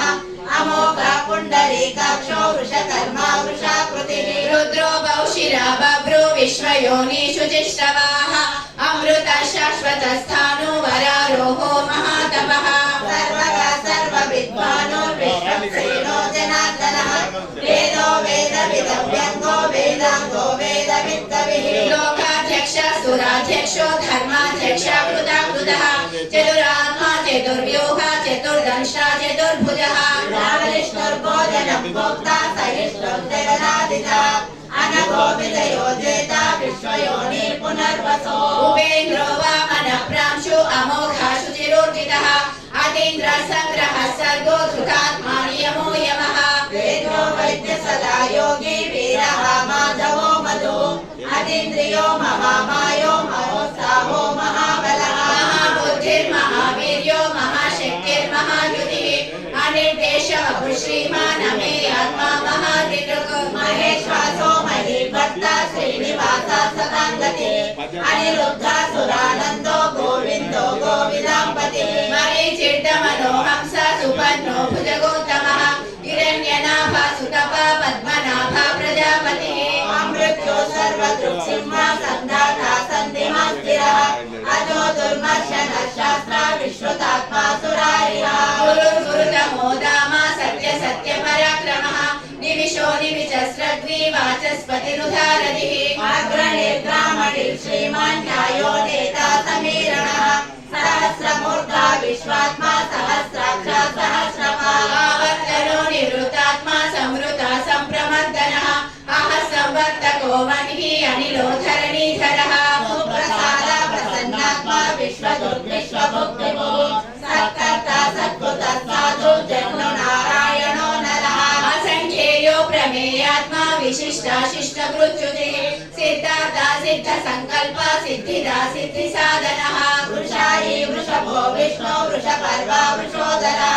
अमोघ पुण्डरीकाक्षो वृषकर्मा वृषाकृतिः रुद्रो बहुशिरा बभ्रू विश्वयोनिषु जिष्टवाः अमृत शाश्वत स्थाणु वरारोहो महातपः सर्वगा सर्वविद्वानो विश्वसेनो जनार्दनः वेदो वेदविदव्यङ्गो वेदाङ्गो वेदवित्तविः लोकाध्यक्ष सुराध्यक्षो धर्माध्यक्ष कृताकृतः चतुरात्मा चतुर्व्यूह चतुर्दंष्टा चतुर्भुजः रावलिष्णुर्भोजनं भोक्ता सहिष्णुर्जगदादिता अनघो विजयो जेता विश्वयोनि पुनर्वसो उपेन्द्रो वामनः प्रांशु अमोघः शुचिरोर्जितः अतीन्द्र संग्रह सर्गो धृतात्मा नियमो यमः वेदो वैद्य सदा योगी वीरः माधवो मधु अतीन्द्रियो महामायो महोत्साहो महाबलः महाबुद्धिर्महावीर्यो महाशक्तिर्महायुतिः अनिर्देशः श्रीमान् मे आत्मा महादिदृक् महेश्वासो महीभक्ता श्रीनिवासा सदाङ्गतिः अनिरुद्धा सुरानन्दो संपन्नो भुजगोत्तमः हिरण्यनाभासुतपा पद्मनाभा प्रजापतिः अमृत्यो सर्वदृक्सिंहा सन्धाता सन्धिमास्तिरः अजो दुर्मर्शनः शास्त्रा विश्रुतात्मा सुरारिः गुरुर्गुरुतमो दामा सत्य सत्य पराक्रमः निमिषो निमिषस्रग्वी वाचस्पतिरुधारतिः अग्रणेत्रामणि श्रीमान् न्यायो नेता समीरणः सहस्रमूर्धा विश्वात्मा सहस्राक्षा सहस्रपाः आवर्तनो निवृत्तात्मा संवृता सम्प्रमर्दनः अह संवर्तको वह्निः अनिलो धरणीधरः सुप्रसादा प्रसन्नात्मा विश्वदुर्विश्वभुक्तिभो सत्कर्ता सत्कृतः साधु जन्नो नारायणो नरः असंख्येयो प्रमेयात्मा विशिष्टा शिष्टकृत्युतिः सिद्धार्था सिद्ध संकल्प सिद्धिदा सिद्धि साधनः वृषायी वृषभो विष्णु वृषपर्वा वृषोदरा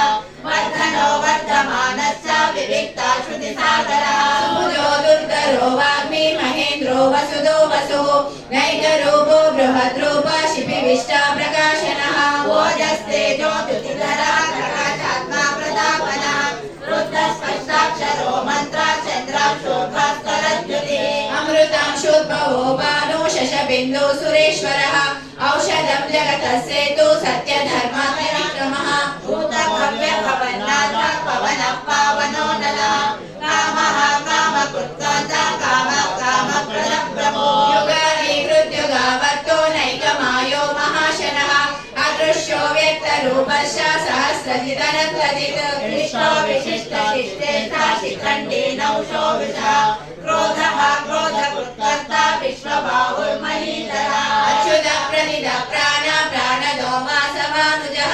वर्धनो वर्धमानश्च विविक्ता श्रुति सागरः सुजो दुर्धरो वाग्मी महेन्द्रो वसुदो वसुः नैकरूपो बृहद्रूप शिपिविष्टा प्रकाशनः ओजस्तेजो द्युतिधरः प्रकाशात्मा प्रतापनः रुद्रस्पष्टाक्षरो मन्त्र चन्द्राक्षो भास्करद्युतिः अमृतांशोद्भवो भानु शशबिन्दु सुरेश्वरः औषधं जगतस्येतु सत्यधर्मात्मविक्रमः भूतभव्य भवन्नाथ पवनः पावनो नलः कामः कामकृत्कान्त कामः कामप्रदप्रभो युगादिकृत्युगावर्तो नैकमायो महाशनः अदृश्यो व्यक्तरूपश्च सहस्रजिदनन्तजित् विष्णो विशिष्टशिष्टेष्टा शिखण्डी नौषो वृषा क्रोधः क्रोधकृत्कर्ता विश्वबाहुर्महीधरः अच्युत प्रदिद प्राण प्राणदो वासवानुजः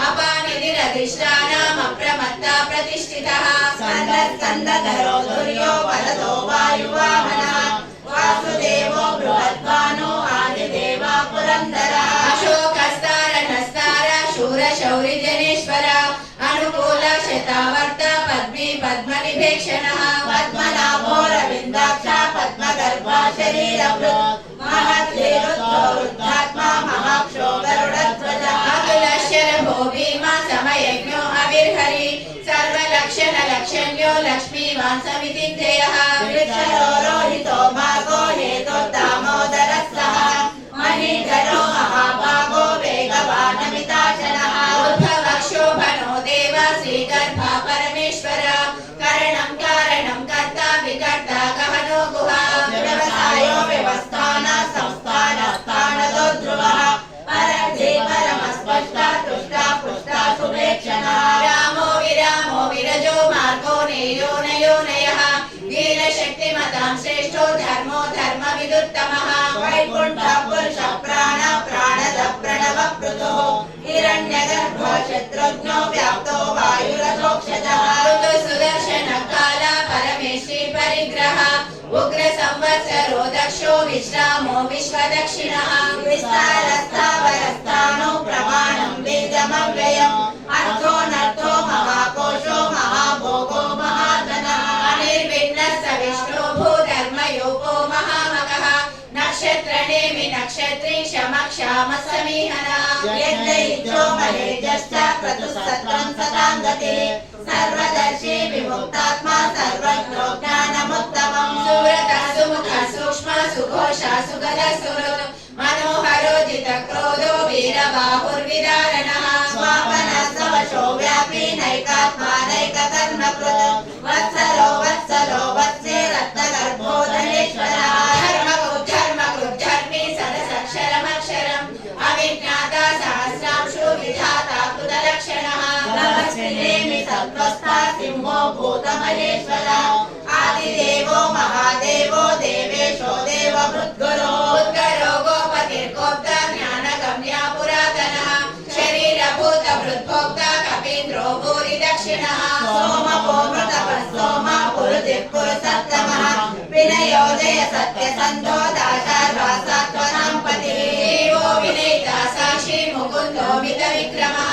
अपानिधिरधिष्ठानम् अप्रमत्ता प्रतिष्ठितः स्कन्दधरो दुर्यो वरदो वायुवाहनः वासुदेवो बृहद्भानो आदिदेवा पुरन्दरः अशोकस्तारणस्तार शूरशौरि जनेश्वर अनुकूल शतावर्त पद्मी पद्मनिभेक्षणः पद्मनाभोरविन्दाक्ष पद्मगर्भा शरीरभृत् महद्रुद्धो रुद्धात्मा महाक्षो गरुडध्वजः अतुलशरभो भीमा समयज्ञो अविर्हरि सर्वलक्षण लक्षण्यो लक्ष्मीवान् समितिञ्जयः वृक्षरो रोहितो भागो हेतुर्दामोदरः सः महीधरो महाभागो वेगवानमिताशनः उद्भवक्षोभनो देव श्रीगर्भा परमेश्वर करणं कारणं कर्ता विकर्ता गहनो गुहा व्यवसायो व्यवस्थान संस्थान स्थानदो ध्रुवः परद्धि परमस्पष्टा तुष्टा पुष्टा सुवेक्षणः रामो विरामो विरजो मार्गो नेयो नयोनयः वीरशक्तिमतां श्रेष्ठो धर्मो धर्मविदुत्तमः वैकुण्ठ पुरुष प्राण प्राणद प्रणव पृथुः हिरण्यगर्भो शत्रुघ्नो व्याप्तो वायुरथोक्षजः ऋतु सुदर्शन काल परमेश्वरी परिग्रह उग्र संवत्सरो दक्षो विश्रामो विश्वदक्षिणः विस्तारस्थावरस्थानो प्रमाणं बीजमव्ययम् अर्थो महाकोशो महाभोगो महाधनः अनिर्विण्णः स विष्णो भूधर्मयोगो महामगः नक्षत्रनेमि नक्षत्री क्षमक्षामः समीहनः यज्ञयुज्यो महेजश्च क्रतुसत्त्वं सतां गतिः सर्वदर्शी विमुक्तात्मा सर्वज्ञो ज्ञानमुत्तमम् सुव्रतः सुमुखः सूक्ष्मः सुघोषः सुगदः सुहृत् मनोहरो जितक्रोधो वीरबाहुर्विदारणः स्वापनः सवशो व्यापी नैकात्मा नैककर्मकृत् वत्सलो वत्सलो वत्से रत्नगर्भो धनेश्वरः धर्मकृद्धर्मी सदसक्षरमक्षरम् अविज्ञाता सहस्रांशु विधाता कृतलक्षणः नमस्कृतेमि सत्त्वस्था सिंहो भूतमहेश्वरः आदिदेवो महादेवो देवेशो देवभृद्गुरो उत्करो गोपतिर्गोप्ता ज्ञानगम्या पुरातनः शरीरभूतभृद्भोक्ता कपीन्द्रो भूरि दक्षिणः सोमपो मृतपः सोमा पुरुतिः पुरुसत्तमः विनयोदय सत्यसन्धो दाशार्वासात्वनां पतिः देवो विनयिता साक्षी मुकुन्दो मितविक्रमः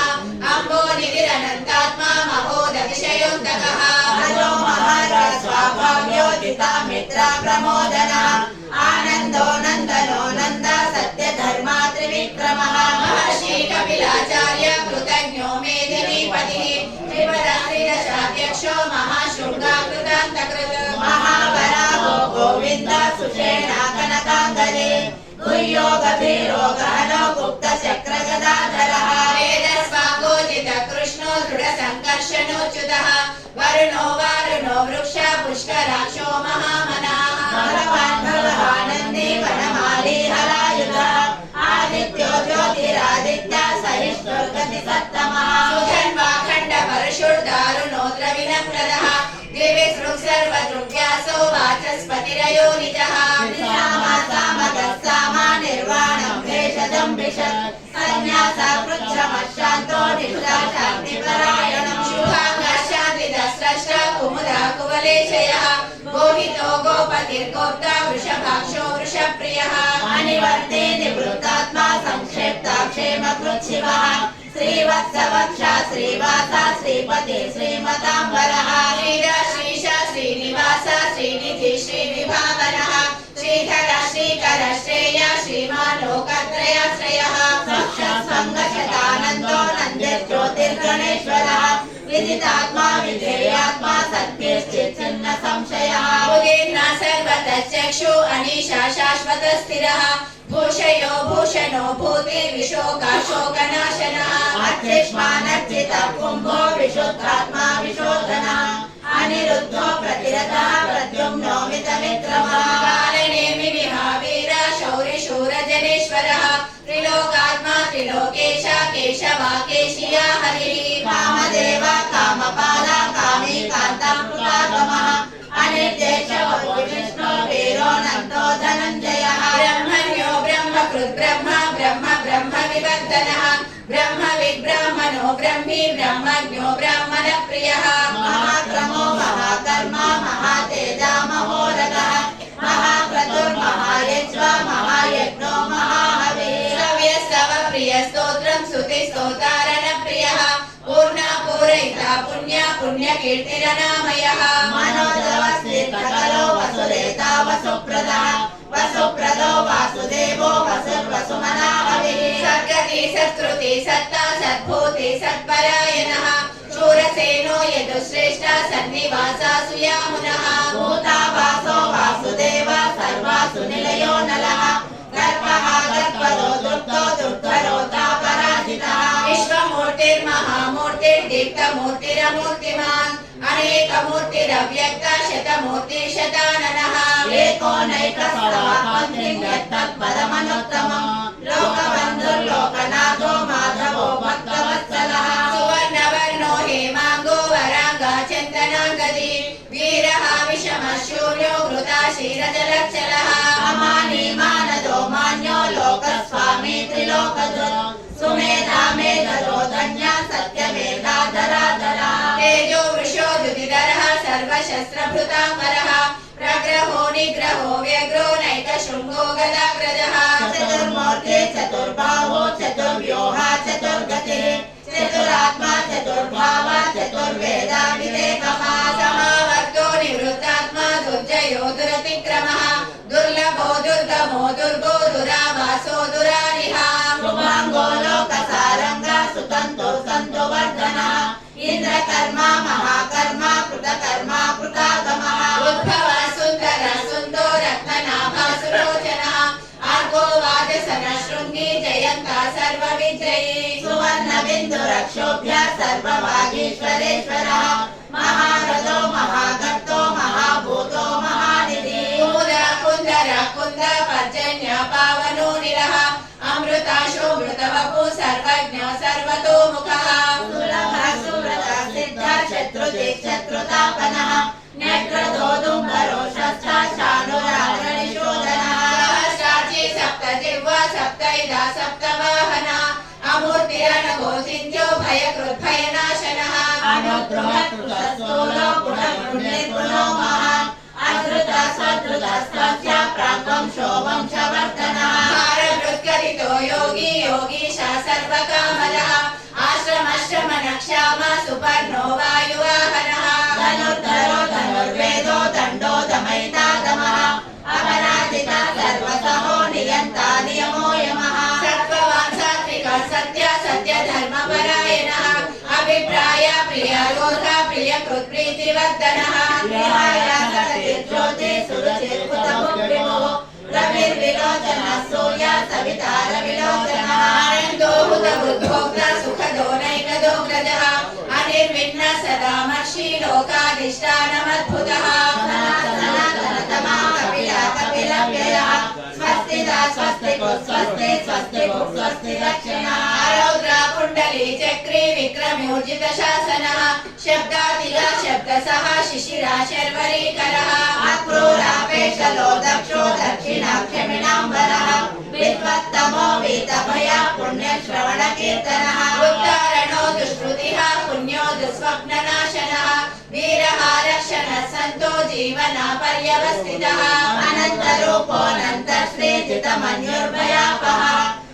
अम्बो निधिरनन्तात्मा महोदतिशयोऽन्तकः अजो महाराज स्वाभाव्योदिता मित्रा प्रमोदना आनन्दो नन्दनो नन्द सत्यधर्मा त्रिविक्रमः महर्षि कपिलाचार्य कृतज्ञो मेदिनीपतिः गभीरो गहनो गुप्तशक्रगदाधरः वेदस्वागोजित कृष्णो दृढसङ्कर्षणोच्युतः वरुणो वारुणो वृक्ष पुष्कराक्षो महामनाः भगवान् भगवानन्दे वनमाली हरायुधः आदित्यो ज्योतिरादित्य सहिष्णुर्गति सत्तमः सुधन्वाखण्ड परशुर्दारुणो द्रविणप्रदः दिविसृक् सर्वदृग्व्यासो वाचस्पतिरयो निजः सामगस्सामा निर्वाणं भेषजं विशत् सन्न्यासा कृच्छ्रमशान्तो निष्ठाशान्तिपरायणं शुभाङ्गशान्तिदस्रष्टा कुमुदा कुवलेशयः गोहितो गोपतिर्गोप्ता वृषभाक्षो वृषप्रियः अनिवर्ते निवृत्तात्मा संक्षेप्ताक्षेमकृच्छिवः श्रीवत्सवक्षा श्रीवासा श्रीपति श्रीमताम्बरः श्रीशा श्रीनिवास श्रीनिधि श्रीविभावनः श्रीधर श्रीकर श्रेय श्रीमान् लोकत्रयाश्रयः साक्षात्सङ्गशतानन्दो नन्दिर्ज्योतिर्गणेश्वरः विदितात्मा विधेयात्मा सत्केश्चिन्न संशयः उदीर्णा सर्वतश्चक्षु अनीशा शाश्वत स्थिरः भूषयो भूषणो भूतिर्विशोकाशोकनाशनः अत्युष्मानर्चितः कुम्भो विशुद्धात्मा विशोधनः अनिरुद्धो प्रतिरथः प्रद्युम्नो मितमित्रमः कालनेमि विहावीर शौरि शूरजनेश्वरः त्रिलोकात्मा त्रिलोकेश केशवा केशिया हरिः कामदेव कामपाला कामी कान्तामृतागमः अनिर्देशो विष्णो वीरोऽनन्तो धनञ्जयः ब्रह्मण्यो ब्रह्मकृत् ब्रह्म ब्रह्म ब्रह्म विवर्धनः ब्रह्मविद् ब्राह्मणो ब्रह्मी ब्रह्मज्ञो ब्राह्मणप्रियः महाक्रमो महाकर्मा महातेजा महोरगः महाक्रतुर्महायज्वा महायज्ञो महाहविः सव्यस्तव प्रियस्तोत्रं स्तुतिस्तोतारणप्रियः पूर्णा पूरयिता पुण्य पुण्यकीर्तिरनामयः मनोजवस्थितकलो वसुदेता वसुप्रदः वसुप्रदो वासुदेवो वसुर्वसुमनाहविः सद्गति सत्कृति सत्ता सद्भूति सत्परायणः शूरसेनो यदुश्रेष्ठा सन्निवासा सुयामुनः भूतावासो वासुदेव सर्वासु निलयो नलः गर्भः गर्भरो दुर्गो दुर्धरोता पराजितः विश्वमूर्तिर्महामूर्तिर्दीप्तमूर्तिरमूर्तिमान् अनेकमूर्तिरव्यक्त शतमूर्ति शताननः एको नैकस्तवापन्तिं यत्तत्पदमनुत्तमम् लोकबन्धुर्लोकनाथो माधवो भक्तवत्सलः सुवर्णवर्णो हेमाङ्गो वराङ्गा चन्दनाङ्गदी वीरः विषमशूर्यो घृता क्षीरजलच्चलः अमानी मानदो मान्यो लोकस्वामी त्रिलोकदो सुमेधा मेधरो धन्या सत्यमेधाधराधरा तेजो वृषो द्युतिधरः सर्वशस्त्रभृताम्बरः प्रग्रहो निग्रहो व्यग्रो नैकशृङ्गो गदाग्रजः चतुर्मूर्ति चतुर्बाहो चतुर्व्यूहा चतुर्गतिः चतुरात्मा चतुर्भाव चतुर्वेदा विवेकः समावर्तो निवृत्तात्मा दुर्जयो दुरतिक्रमः दुर्लभो दुर्गमो दुर्गो दुरावासो दुरारिः शुभाङ्गो लोकसारङ्गा सुतन्तो सन्तो वर्धनः इन्द्रकर्मा महाकर्मा कृतकर्मा कृतागमः उद्भवः सुन्दर सुन्दो रत्ननाभा सुलोचनः आर्गो वाजसन शृङ्गी जयन्ता सर्वविजयी सुवर्णबिन्दुरक्षोभ्यः सर्ववागीश्वरेश्वरः महारथो महागर्तो महाभूतो महानिधिः कुमुद कुन्दर कुन्द पर्जन्य पावनो निरः अमृताशो मृतवपु सर्वज्ञ सर्वतोमुखः सुलभः सुव्रतः सिद्धः शत्रुतापनः नेत्रदोदुम्बरो शस्त्रः शानुरागनिशोधनः सहस्राची सप्तजिह्वा सप्तैधा सप्तवाहनः अमूर्तिरनघोषिन्त्यो भयकृद्भयनाशनः अनुद्रुमकृतस्थूलो गुणगुणेर्गुणो महान् अधृतः सधृतस्तस्य प्राग्वंशो वंशवर्धनः भारभृत्करितो योगी योगीशा सर्वकामदः आश्रमश्रमनक्षाम सुपर्णो वायुवाहनः धनुर्धरो धनुर्वेदो दण्डो दमयितागमः अपराजितः सर्वसहो नियन्ता नियमो यमः सत्त्ववान् सात्विकः सत्य सत्यधर्मपरायणः अभिप्राय प्रियरोधा प्रियकृत्प्रीतिवर्धनः विहाय सकतिर्ज्योति सुरचिर्कुतमुद्रिमो रविर्विलोचनः सूर्य सवितार विलोचनः आनन्दो हुतबुद्धोक्ता सुखदो नैकदोग्रजः अनिर्विण्ण सदा मक्षी लोकाधिष्ठानमद्भुतः सनातनतमा कपिलव्ययः स्वस्तिदा स्वस्तिको स्वस्ति स्वस्तिभुः स्वस्ति दक्षिणा रौद्रा कुण्डली चक्री विक्रमोर्जित शासनः शब्दातिगा शब्दसः शिशिरा शर्वरीकरः अक्रूरापेशलो दक्षो दक्षिणाक्षमिणाम्बरः विद्वत्तमो वीतभया पुण्यश्रवणकीर्तनः उद्धारणो दुष्कृतिः पुण्यो दुःस्वप्ननाशनः वीरः रक्षणः सन्तो जीवना पर्यवस्थितः अनन्तरूपोऽनन्तश्रीजितमन्युर्भयापः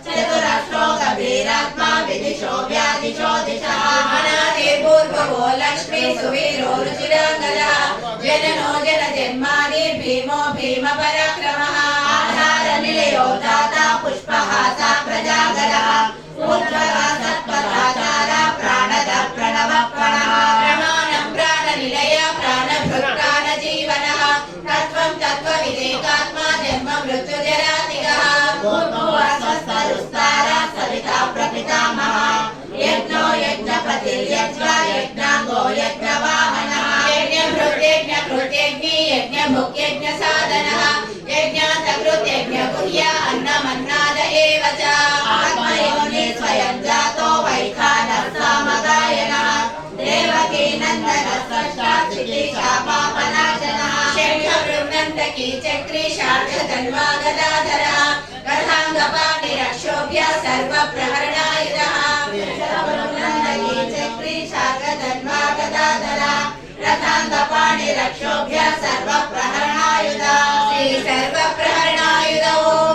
चतुरश्रो गभीरात्मा विदिशो व्यादिशो दिशः अनादिर्भूर्भुवो लक्ष्मी सुवीरो रुचिराङ्गदः जननो जनजन्मादिर्भीमो भीमपराक्रमः आधारनिलयो दाता पुष्पहासा प्रजागरः उज्ज्वलः सत्पथाचारः प्राणदः प्रणवप्रणः प्रमाणं प्राणनिलय प्राणभृत् प्राणजीवनः तत्त्वं तत्त्वविदेकात्मा जन्म मृत्युजरातिगः स्वस्थरुस्तारा सविता प्रपितामहः यज्ञो यज्ञपतिर्यज्ञ यज्ञाङ्गो यज्ञवाहनः यज्ञभृत्यज्ञकृत्यज्ञी यज्ञभुक्यज्ञसाधनः यज्ञान्तकृत्यज्ञगुह्य अन्नमन्नाद एव च आत्मयोनि स्वयं जातो वैखानः सामगायनः देवकी नन्दनः सष्टाचिकी शापापनाशनः शङ्खवृन्नन्दकी चक्री शार्धधन्वा गदाधरः गदाङ्गपाणिरक्षोभ्य सर्वप्रहरणायुधः नन्दकी चक्री शार्गधन्वा गदाधरः रथाङ्गपाणिरक्षोभ्य सर्वप्रहरणायुधः श्री सर्वप्रहरणायुध ॐ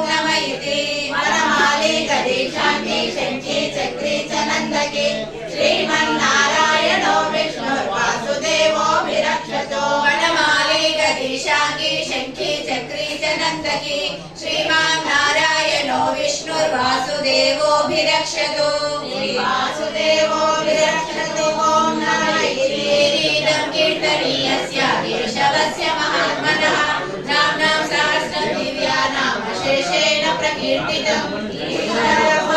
नमः इति वनमाली गदीशाङ्गी शङ्खी चक्री च नन्दकी श्रीमन्नारायणो विष्णुर्वासुदेवोऽभिरक्षतो वनमाली गदीशाङ्गी शङ्खी चक्री च नन्दकी श्रीमान् नारायणो विष्णुर्वासुदेवोऽभिरक्षतु श्रीवासुदेवोऽभिरक्षतो ॐ नमः इति कीर्तनं कीर्तनीयस्य केशवस्य महात्मनः नाम्नां सहस्रं दिव्यानाम् अशेषेण प्रकीर्तितम् श्रीराम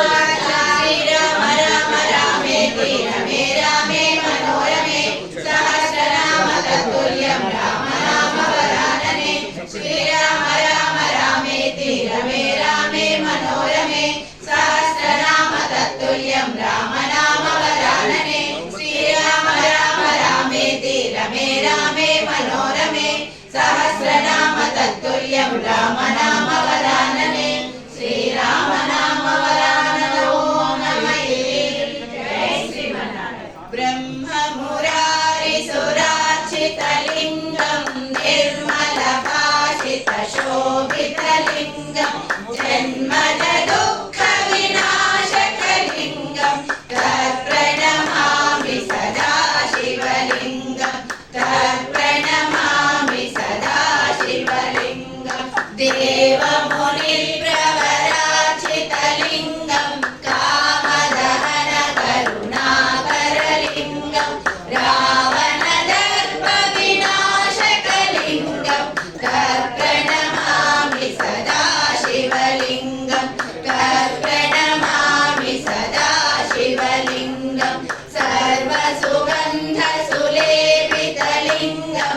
राम रामेति रमे रामे मनोरमे सहस्रनाम तत्तुल्यं राम नाम वरानने श्रीराम राम रामेति रमे रामे मनोरमे सहस्रनाम तत्तुल्यं राम नाम वरानने श्रीराम राम रामेति रमे रामे मनोरमे सहस्रनाम तत्तुल्यं राम नाम वरानने श्रीराम नाम वरानने ॐ नमः जय श्रीमन्नारायण ब्रह्ममुरारिसुरार्चितलिङ्गं निर्मलभाषितशोभितलिङ्गं जन्मजदुःखविनाशकलिङ्गं तत्प्रणमामि सदा शिवलिङ्गं तत्प्रणमामि सदा शिवलिङ्गं देवमुनिप्रवरार्चितलिङ्गं कामदहनकरुणाकरलिङ्गं रावणदर्पविनाशकलिङ्गं तत्प्रणमामि सदा शिवलिङ्गं तत्प्रणमामि सदा शिवलिङ्गं सर्वसुगन्धसुलेपितलिङ्गं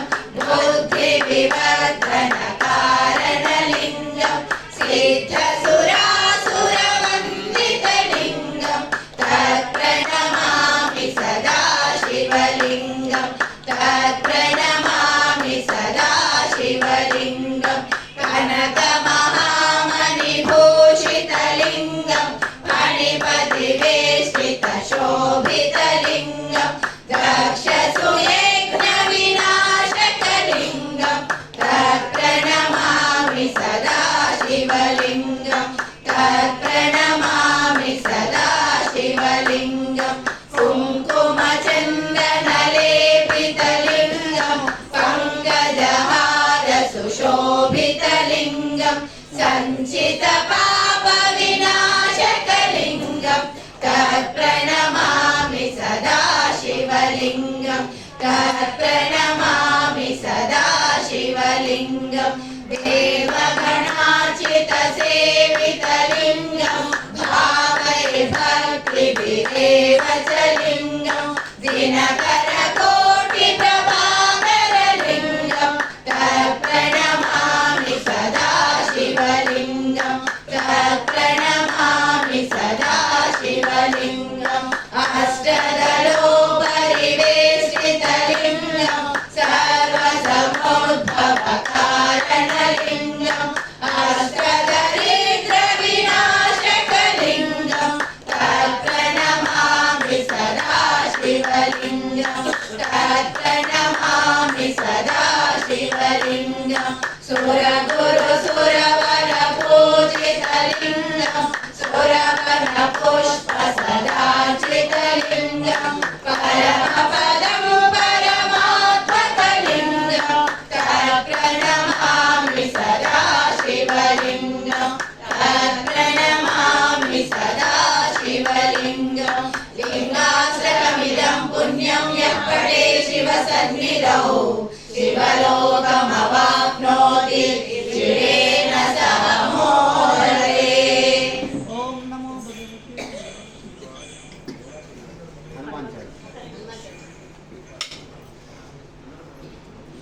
बुद्धिविवर्धनकारणलिङ्गं सिद्धसुरासुरवन्दितलिङ्गं तत्प्रणमामि सदा शिवलिङ्गं तत्प्रणमामि सदा शिवलिङ्गं कनकमहामणिभूषितलिङ्गं फणिपतिवेष्टितशोभितलिङ्गं दक्षसुयज्ञविनाशकलिङ्गं तत्प्रणमामि सदा शिवलिङ्गं तत्प्रणमामि सदा शिवलिङ्गं कुङ्कुमचन्दनलेपितलिङ्गं पङ्कजहारसुशोभितलिङ्गं सञ्चितपापविनाशकलिङ्गं तत्प्रणमामि सदा शिवलिङ्गं तत्प्रणमामि सदा शिवलिङ्गं देवगणार्चितसेवितलिङ्गं शिवलिङ्गं दिनकरकोटि प्रभाकरलिङ्गं तत्प्रणमामि सदा शिवलिङ्गं तत्प्रणमामि सदा शिवलिङ्गम् अष्टदलोपरिवेष्टितलिङ्गं सर्वसमुद्भवकारणलिङ्गम् अष्टदरिद्रविनाशकलिङ्गं तत्प्रणमामि सदा शिवलिङ्गं तत्प्रणमामि सदा शिवलिङ्गं सुरगुरुसुरवरपूजितलिङ्गं सुरवरपुष्पसदाचितलिङ्गं परमपदं परमात्मकलिङ्गं तत्प्रणमामि सदा शिवलिङ्गं तत्प्रणमामि सदा शिवलिङ्गं लिङ्गाश्रयमिदं पुण्यं यः पठे शिवसन्निधौ शिवलोकमवाप्नोति चिरेण सह मोदते।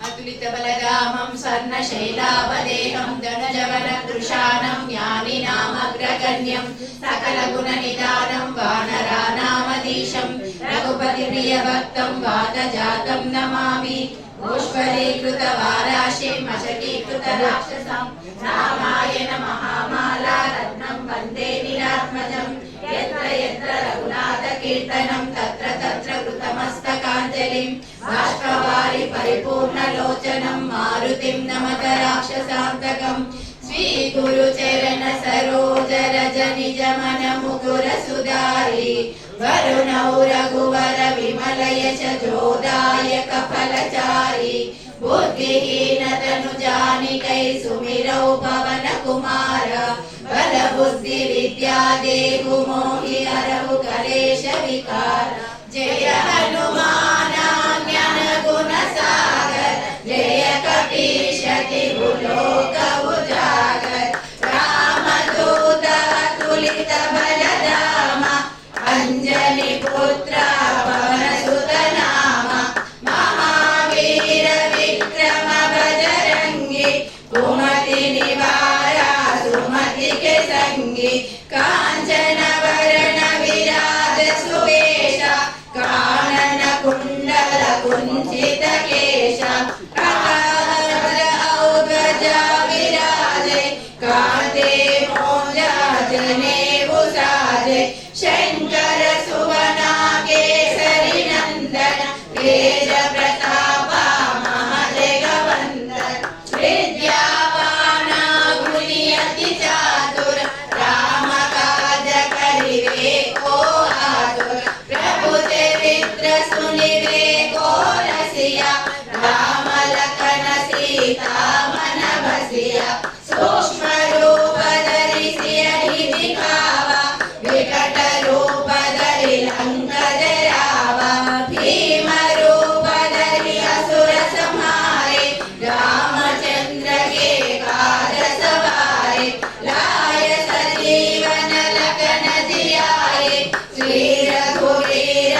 अतुलितबलरामं स्वर्णशैलापदेहं धनुजवनदृशानं ज्ञानिनामग्रगण्यं सकलगुणनिधानं वानरानामधीशं रघुपतिप्रियभक्तं वातजातं नमामि पुष्पलीकृतवाराशिम् अशकीकृतराक्षसं रामायण महामाला रत्नं वन्दे नीलात्मजं यत्र यत्र रघुनाथकीर्तनं तत्र तत्र कृतमस्तकाञ्जलिं बाष्पवारि परिपूर्णलोचनं मारुतिं नमत राक्षसान्तकं श्रीगुरुचरण सरोज रज निज मन मुकुर सुधारि वरुणौ रघुवर विमल यश जोदायक फलचारि बुद्धिहीन तनु जानिकै सुमिरौ पवन कुमार बल बुद्धि विद्या देहु मोहि हरहु कलेश विकार जय हनुमान ज्ञान गुण सागर जय कपीशति भूलोक उजागर रामदूत अतुलित बलधाम अंजनी पुत्र पवन सुत नाम महावीर विक्रम बजरंगी कुमति निवार सुमति के संगी कांचन वरण विराज सुवेश कानन कुंडल कुंचित केश ध्वजा विराजे कांते मोजाजनेवु साजे शंकर सुवना केसरी नंदन तेज प्रताप महाजगवंदन विद्यावान गुणी अति चातुर राम काज करिवे को आतुर प्रभु चरित्र सुनिवे को रसिया राम लखन सीता मन बसिया सूक्ष्म रूप धरि सियहि दिखावा विकट रूप धरि लंक जरावा भीम रूप धरि असुर संहारे रामचंद्र के काज सवारे लाय सजीवन लखन जियाए श्री रघुवीर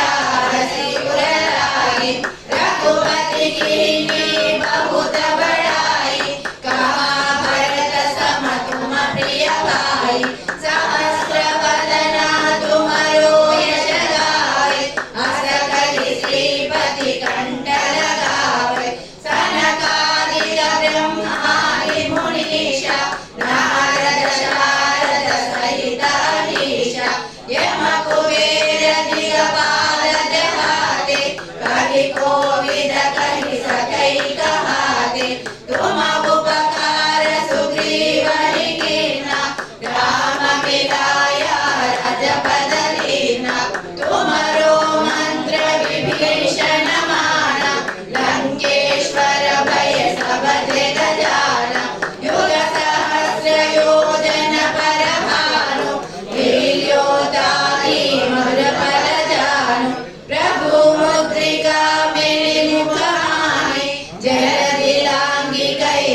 रसिपुर लाए रघुपति कीन्ही बहुत बड़ाई कहा भरत सम तुम प्रिय भाई सहस्र वदना तुमरो यश गाए अस कहि श्रीपति कंठ लगावे सनकादिक ब्रह्मादि मुनीषा नारद शारद सहित अहीशा यम कुबेर दिगपाल जहाते कवि कोविद कहि सकै कहाते तुम उपकार सुग्रीवहि कीन्हा राम मिलाया राजपद दीन्हा तुमरो मंत्र विभीषण माना लंकेश्वर भय सब जग जाना युग सहस्र योजन पर भानु लील्योताहि मर पर जानु प्रभु मुद्रिका मेरे मुख माहि जय दिलांगी कई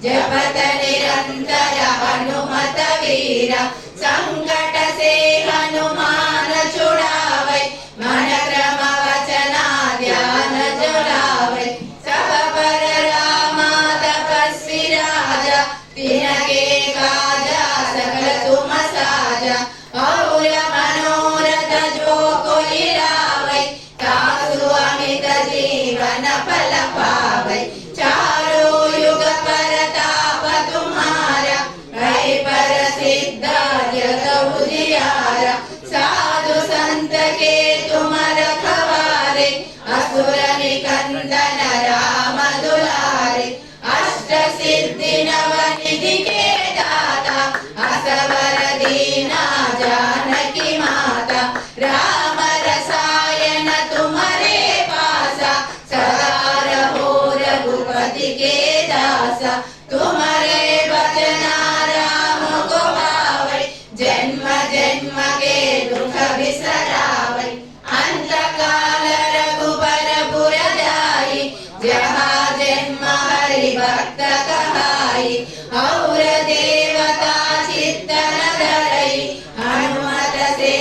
जपत निरंतर हनुमत वीर संकट से हनुमान छुड़ावै मन क्रम वचना ध्यान जुड़ावै सब पर रामा तपस्वी राजा तिनके काजा सकल तुम साजा और मनोरथ जो कोई लावै तासु अमित जीवन फल पावै चारों युग परताप तुम्हारा है प्रसिद्ध जग उजियारा साधु संत के तुम रखवारे असुर निकंदन राम दुलारे अष्ट सिद्धि नव निधि के दाता असवर दीना जानकी माता राम रसायन तुम्हारे पासा सदा रहो रघुपति के दासा तुम्हारे बचना राम को पावै जन्म जन्म के दुख बिसरावै अंत काल रघुबर पुर जाई जहाँ जन्म हरि भक्त कहाई और देवता चित्तन धरई हनुमत से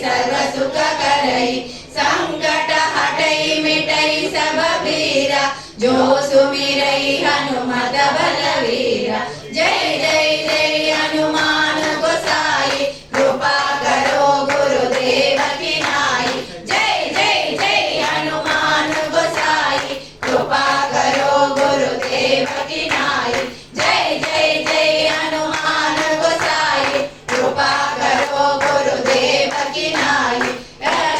सर्व सुख करई संकट हटई मिटई सब पीरा जो सुमिरई हनुमत बलवीरा जय जय जय हनुमान गोसाई कृपा करो गुरुदेव की नाई जय जय जय हनुमान गोसाई कृपा करो गुरुदेव की नाई जय जय जय हनुमान गोसाई कृपा करो गुरुदेव की नाई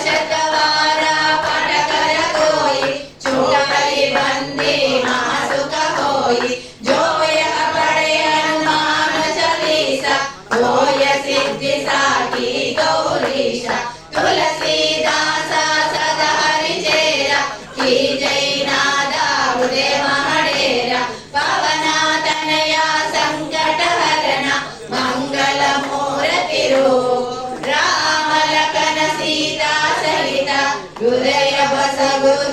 शतवारा पाठ कर कोई छूटाई बंदी महासुख होई जो यह पढ़े हनुमान चालीसा होय सिद्धि साखी गौरीशा तुलसीदास सदा हरि चेरा की जय नादा उदय महडेरा पवना तनया संकट हरना मंगल मूर्ति रूप राम लखन सीता सहित हृदय बस गुरु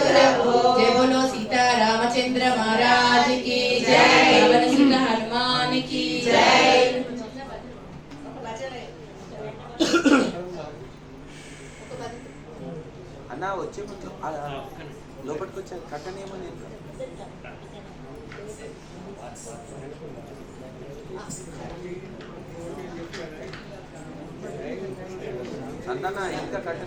जय बोलो सीता रामचंद्र महाराज की जय पवन सुत हनुमान की जय అన్న వచ్చే ముందు లోపలికి వచ్చే కట్టనేమో నేను అన్న ఇంకా కట్ట